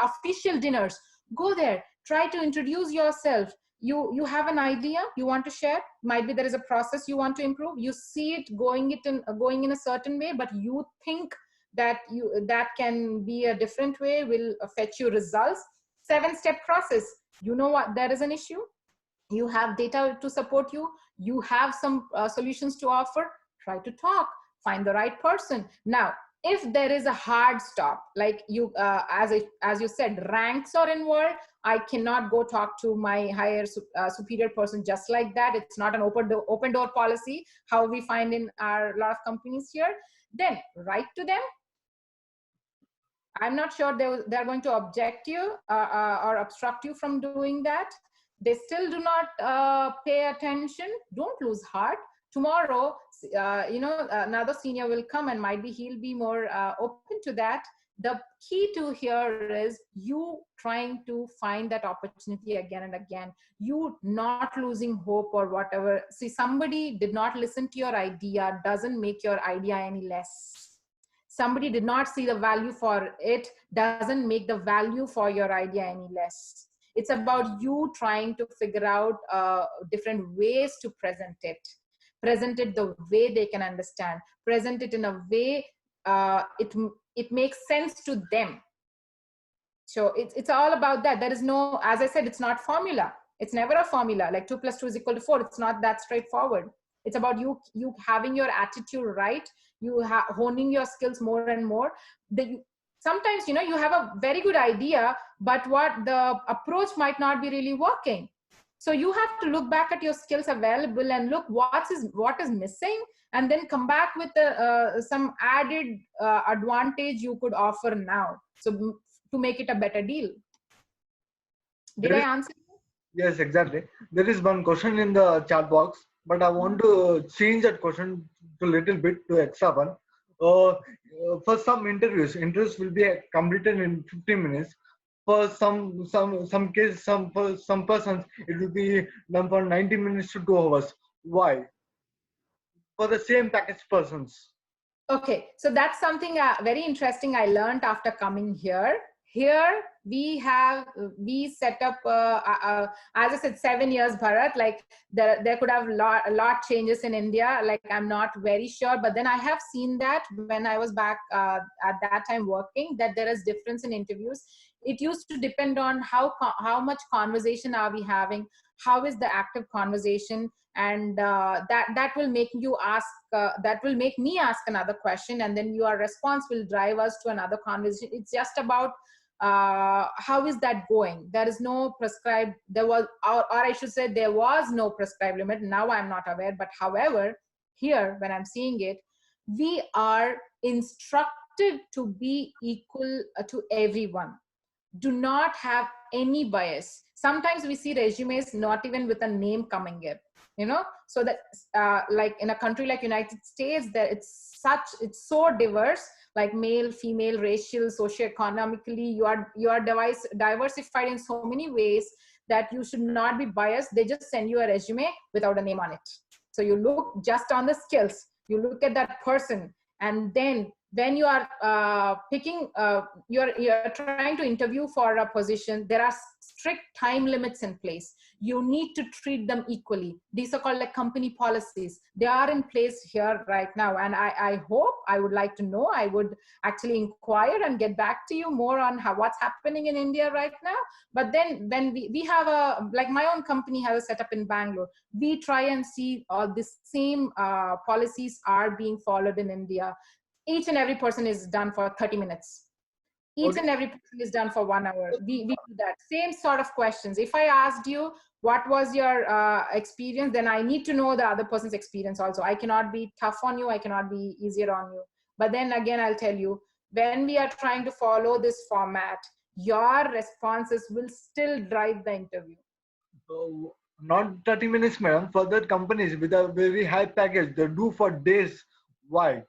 official dinners. Go there, try to introduce yourself. You have an idea you want to share. Might be there is a process you want to improve. You see it going in a certain way, but you think that that can be a different way, will fetch you results. 7-step process. You know what, there is an issue, you have data to support you, you have some solutions to offer. Try to talk, find the right person. Now if there is a hard stop, like you as you said, ranks are involved, I cannot go talk to my higher superior person just like that. It's not an open door policy, how we find in our lot of companies here. Then write to them. I'm not sure they're going to object you or obstruct you from doing that. They still do not pay attention. Don't lose heart. Tomorrow, another senior will come and might be he'll be more open to that. The key to here is you trying to find that opportunity again and again. You not losing hope or whatever. See, somebody did not listen to your idea doesn't make your idea any less. Somebody did not see the value for it doesn't make the value for your idea any less. It's about you trying to figure out different ways to present it the way they can understand, present it in a way it makes sense to them. So it's all about that. There is no, as I said, it's not formula. It's never a formula like 2 + 2 = 4. It's not that straightforward. It's about you having your attitude right, you honing your skills more and more. Sometimes you have a very good idea, but what the approach might not be really working. So you have to look back at your skills available and look what is missing, and then come back with some added advantage you could offer now, so to make it a better deal. Did I answer? Yes, exactly. There is one question in the chat box, but I want to change that question to a little bit to extra one. For some interviews will be completed in 15 minutes. For some for some persons, it will be done for 90 minutes to 2 hours. Why? For the same package persons. Okay, so that's something very interesting I learned after coming here. Here we set up, as I said, 7 years, Bharat. Like there could have a lot changes in India. Like I'm not very sure, but then I have seen that when I was back at that time working, that there is difference in interviews. It used to depend on how much conversation are we having, how is the active conversation, and that will make you ask that will make me ask another question, and then your response will drive us to another conversation. It's just about how is that going. There is no prescribed, or I should say there was no prescribed limit. Now I'm not aware, but however here when I'm seeing it, We are instructed to be equal to everyone. Do not have any bias. Sometimes we see resumes not even with a name coming in, so that like in a country like United States, that it's so diverse, like male, female, racial, socioeconomically, you are diversified in so many ways that you should not be biased. They just send you a resume without a name on it. So you look just on the skills, you look at that person, and then when you are picking, you're trying to interview for a position, there are strict time limits in place. You need to treat them equally. These are called like company policies. They are in place here right now. And I hope, I would like to know, I would actually inquire and get back to you more on what's happening in India right now. But then when we have like my own company has a setup in Bangalore, we try and see all the same policies are being followed in India. Each and every person is done for 30 minutes. Each and every person is done for 1 hour. We do that. Same sort of questions. If I asked you, what was your experience, then I need to know the other person's experience also. I cannot be tough on you. I cannot be easier on you. But then again, I'll tell you, when we are trying to follow this format, your responses will still drive the interview. Not 30 minutes, madam. For that companies with a very high package, they do for days. Why?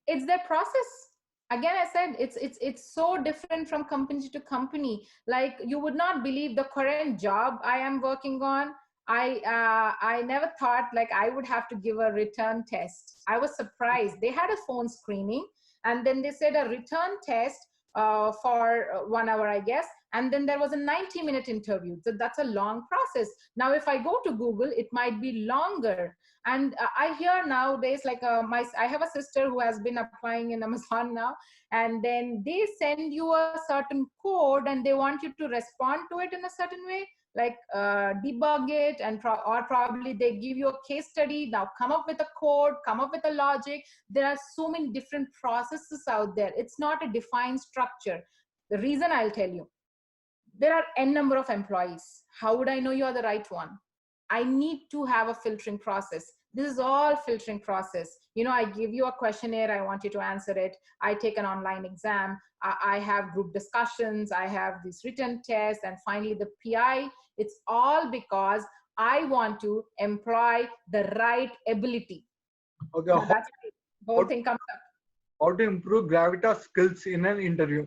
It's their process. Again, I said it's so different from company to company. Like, you would not believe the current job I am working on. I never thought like I would have to give a return test. I was surprised. They had a phone screening, and then they said a return test for 1 hour, I guess. And then there was a 90-minute interview. So that's a long process. Now, if I go to Google, it might be longer. And I hear nowadays, like I have a sister who has been applying in Amazon now, and then they send you a certain code and they want you to respond to it in a certain way, like debug it, and or probably they give you a case study. Now come up with a code, come up with a logic. There are so many different processes out there. It's not a defined structure. The reason, I'll tell you, there are n number of employees. How would I know you are the right one? I need to have a filtering process. This is all filtering process. I give you a questionnaire. I want you to answer it. I take an online exam. I have group discussions. I have these written tests. And finally, the PI. It's all because I want to employ the right ability. Okay. Now, that's the whole thing comes up. How to improve gravitas skills in an interview?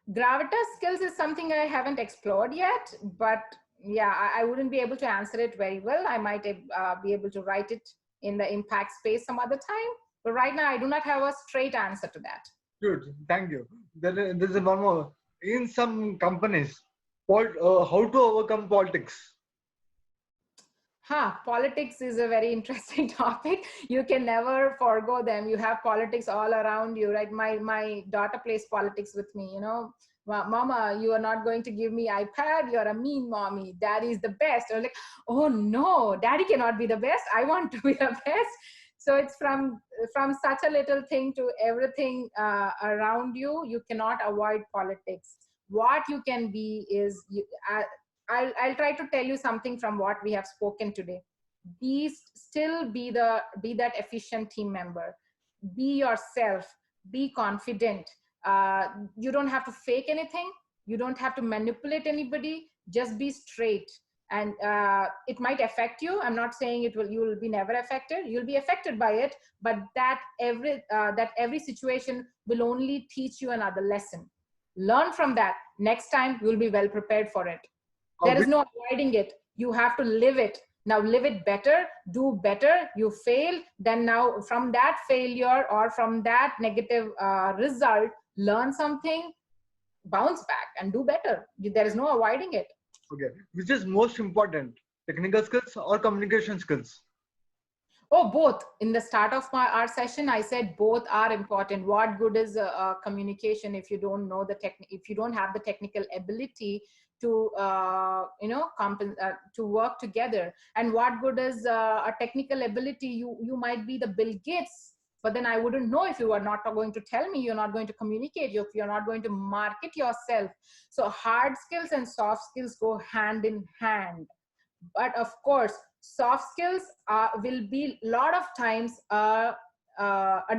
Gravitas skills is something I haven't explored yet, but yeah, I wouldn't be able to answer it very well. I might be able to write it in the impact space some other time. But right now, I do not have a straight answer to that. Good. Thank you. There's one more. In some companies, how to overcome politics? Politics is a very interesting topic. You can never forego them. You have politics all around you, right? My daughter plays politics with me, Mama, you are not going to give me iPad. You're a mean mommy. Daddy is the best. I'm like, oh no, daddy cannot be the best. I want to be the best. So it's from such a little thing to everything around you. You cannot avoid politics. What you can be is, I'll try to tell you something from what we have spoken today. Be that efficient team member. Be yourself. Be confident. You don't have to fake anything. You don't have to manipulate anybody. Just be straight. And it might affect you. I'm not saying you will be never affected. You'll be affected by it, but that every situation will only teach you another lesson. Learn from that. Next time you'll be well prepared for it. There is no avoiding it. You have to live it. Now live it better, do better. You fail, then now from that failure or from that negative result, learn something, bounce back and do better. There is no avoiding it. Okay. Which is most important, technical skills or communication skills? Oh, both. In the start of our session, I said both are important. What good is communication if you don't know if you don't have the technical ability to to work together? And what good is a technical ability? You might be the Bill Gates, but then I wouldn't know if you are not going to tell me, you're not going to communicate, if you're not going to market yourself. So hard skills and soft skills go hand in hand. But of course, soft skills will be a lot of times a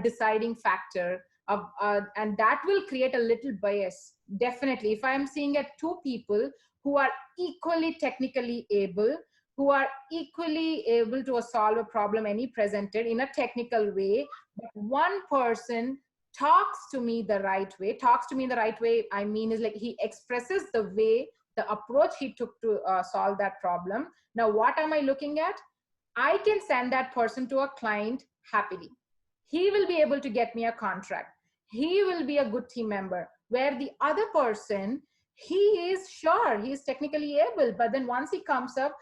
deciding factor of, and that will create a little bias. Definitely, if I'm seeing at two people who are equally technically able, who are equally able to solve a problem any presented in a technical way, but one person talks to me the right way. Talks to me the right way, I mean, is like he expresses the way, the approach he took to solve that problem. Now, what am I looking at? I can send that person to a client happily. He will be able to get me a contract. He will be a good team member. Where the other person, he is sure, he is technically able, but then once he comes up,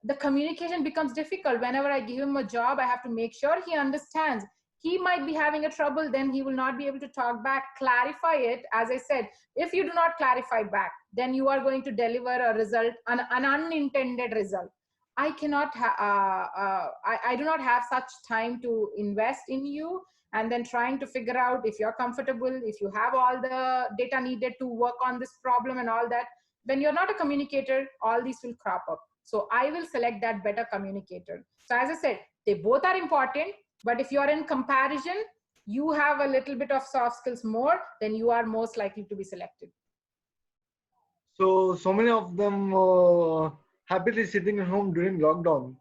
the communication becomes difficult. Whenever I give him a job, I have to make sure he understands. He might be having a trouble, then he will not be able to talk back, clarify it. As I said, if you do not clarify back, then you are going to deliver a result, an unintended result. I cannot, I do not have such time to invest in you and then trying to figure out if you're comfortable, if you have all the data needed to work on this problem and all that. When you're not a communicator, all these will crop up. So I will select that better communicator. So as I said, they both are important, but if you're in comparison, you have a little bit of soft skills more, then you are most likely to be selected. So many of them happily sitting at home during lockdown.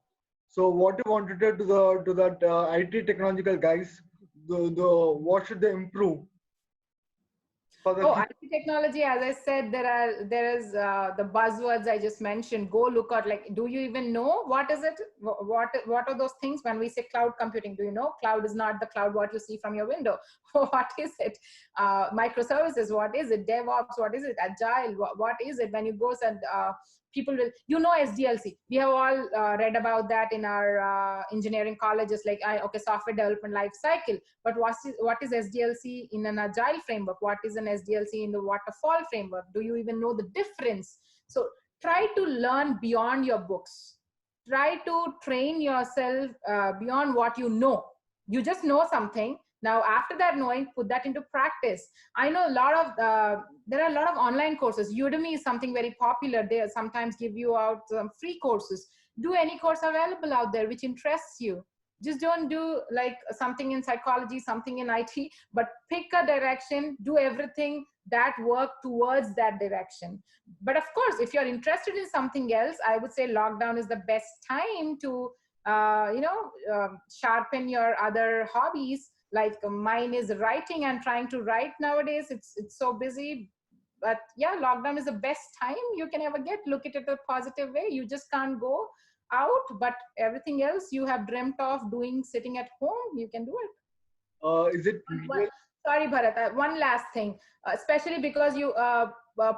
So what you wanted to that IT technological guys, what should they improve? Oh, IT technology, as I said, there is the buzzwords I just mentioned. Go look at, like, do you even know what is it? What are those things? When we say cloud computing, do you know cloud is not the cloud what you see from your window? What is it? Microservices, what is it? DevOps, what is it? Agile, what is it? When you go and people will, SDLC. We have all read about that in our engineering colleges, like, okay, software development life cycle. But what is SDLC in an agile framework? What is an SDLC in the waterfall framework? Do you even know the difference? So try to learn beyond your books. Try to train yourself beyond what you know. You just know something. Now, after that knowing, put that into practice. I know there are a lot of online courses. Udemy is something very popular. They sometimes give you out free courses. Do any course available out there which interests you. Just don't do like something in psychology, something in IT, but pick a direction, do everything that work towards that direction. But of course, if you're interested in something else, I would say lockdown is the best time to, sharpen your other hobbies. Like mine is writing and trying to write nowadays. It's so busy, but yeah, lockdown is the best time you can ever get. Look at it a positive way. You just can't go out, but everything else you have dreamt of doing sitting at home, you can do it. Is it? Sorry, Bharat. One last thing, especially because you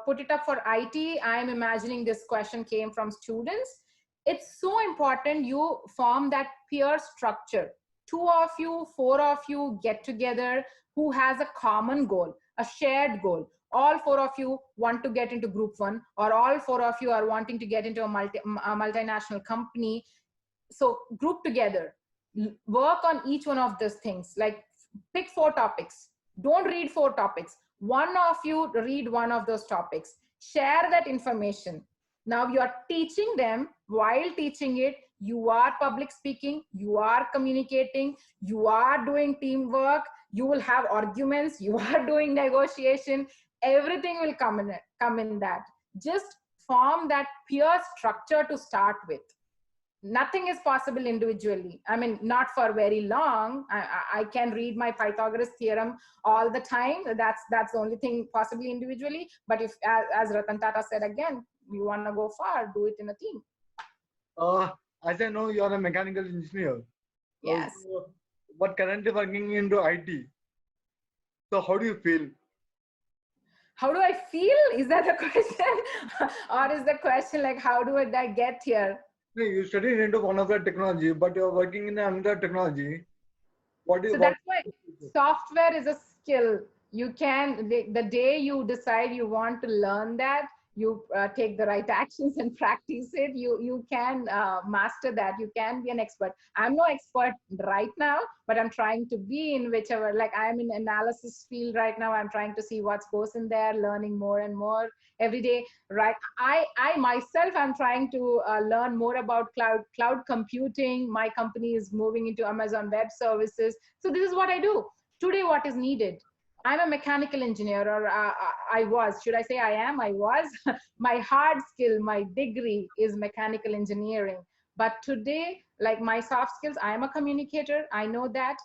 put it up for IT. I'm imagining this question came from students. It's so important you form that peer structure. 2 of you, 4 of you get together who has a common goal, a shared goal. All 4 of you want to get into group 1, or all 4 of you are wanting to get into a multinational company. So group together, work on each one of those things. Like pick 4 topics. Don't read 4 topics. One of you read one of those topics. Share that information. Now you are teaching them. While teaching it, you are public speaking, you are communicating, you are doing teamwork, you will have arguments, you are doing negotiation. Everything will come in that. Just form that peer structure to start with. Nothing is possible individually. I mean, not for very long. I can read my Pythagoras theorem all the time. That's the only thing possibly individually. But if, as Ratan Tata said again, you want to go far, do it in a team. As I know, you are a mechanical engineer. Yes. But currently working into IT. So how do you feel? How do I feel? Is that the question? Or is the question like, how do I get here? No, you studied into one of the technology, but you're working in another technology. So that's why software is a skill. You can, the day you decide you want to learn that, you take the right actions and practice it, you can master that. You can be an expert. I'm no expert right now, but I'm trying to be in whichever, like I'm in analysis field right now. I'm trying to see what goes in there, learning more and more every day, right? I myself, I'm trying to learn more about cloud computing. My company is moving into Amazon Web Services. So this is what I do today. What is needed? I'm a mechanical engineer, or I was, should I say I am? I was. My hard skill, my degree is mechanical engineering. But today, like my soft skills, I am a communicator. I know that.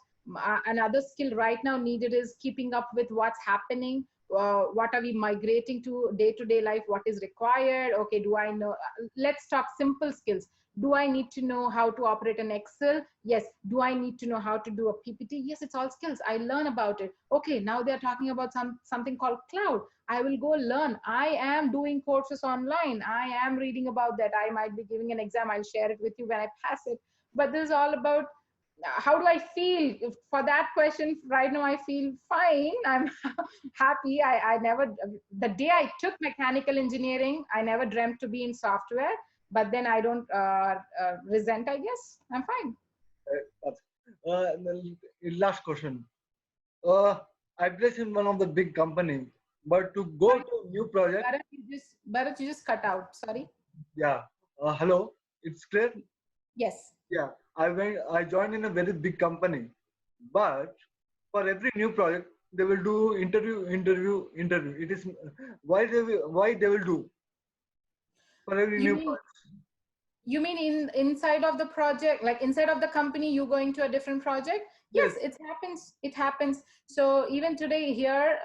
Another skill right now needed is keeping up with what's happening. What are we migrating to day-to-day life? What is required? Okay, do I know? Let's talk simple skills. Do I need to know how to operate an Excel? Yes. Do I need to know how to do a PPT? Yes, it's all skills. I learn about it. Okay, now they're talking about something called cloud. I will go learn. I am doing courses online. I am reading about that. I might be giving an exam. I'll share it with you when I pass it. But this is all about how do I feel? For that question, right now I feel fine. I'm happy. I never, the day I took mechanical engineering, I never dreamt to be in software, but then I don't resent, I guess. I'm fine. The last question. I place in one of the big company, but to go to a new project. Bharat, you just cut out. Sorry. Yeah. Hello. It's clear. Yes. Yeah. I joined in a very big company, but for every new project they will do interview. It is why they will do for every new project. You mean inside of the project, like inside of the company, you going to a different project? Yes, it happens. It happens. So even today here,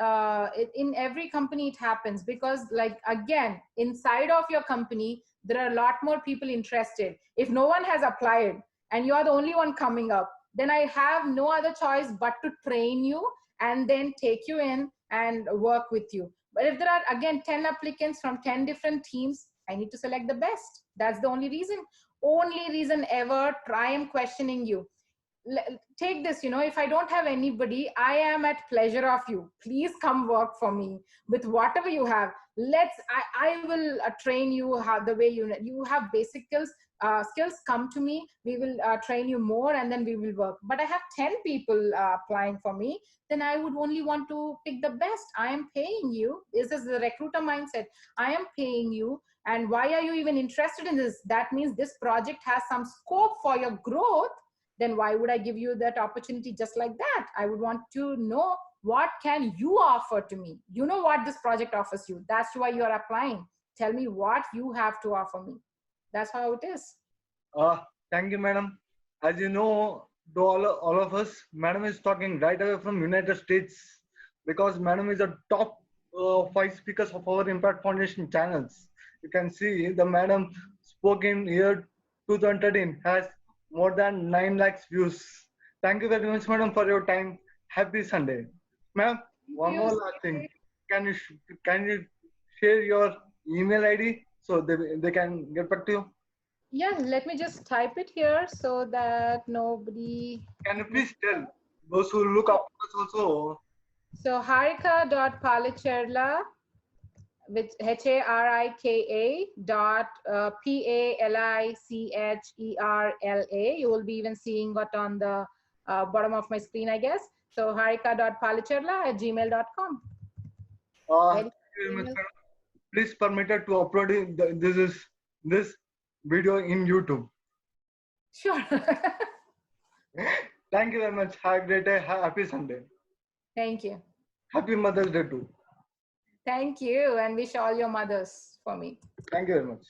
in every company, it happens because, like, again, inside of your company, there are a lot more people interested. If no one has applied and you are the only one coming up, then I have no other choice but to train you and then take you in and work with you. But if there are, again, 10 applicants from 10 different teams, I need to select the best. That's the only reason. Only reason ever. Try and questioning you. Take this, if I don't have anybody, I am at pleasure of you. Please come work for me with whatever you have. I will train you how the way you have basic skills. Come to me. We will train you more and then we will work. But I have 10 people applying for me. Then I would only want to pick the best. I am paying you. This is the recruiter mindset. I am paying you. And why are you even interested in this? That means this project has some scope for your growth. Then why would I give you that opportunity just like that? I would want to know what can you offer to me? You know what this project offers you. That's why you are applying. Tell me what you have to offer me. That's how it is. Thank you, madam. As you know, to all of us, madam is talking right away from United States because madam is a top 5 speakers of our Impact Foundation channels. You can see the madam spoke in year 2013 has more than 9 lakhs views. Thank you very much, madam, for your time. Happy Sunday. Ma'am, one more last thing. Can you share your email ID so they can get back to you? Yeah, let me just type it here so that nobody... Can you please tell those who look up us also? So harika.palicherla with HARIKA dot PALICHERLA. You will be even seeing what on the bottom of my screen, I guess. So harika.palicherla@gmail.com. Please permitted to upload this video in YouTube. Sure. Thank you very much. Have a great day. Happy Sunday. Thank you. Happy Mother's Day too. Thank you, and wish all your mothers for me. Thank you very much.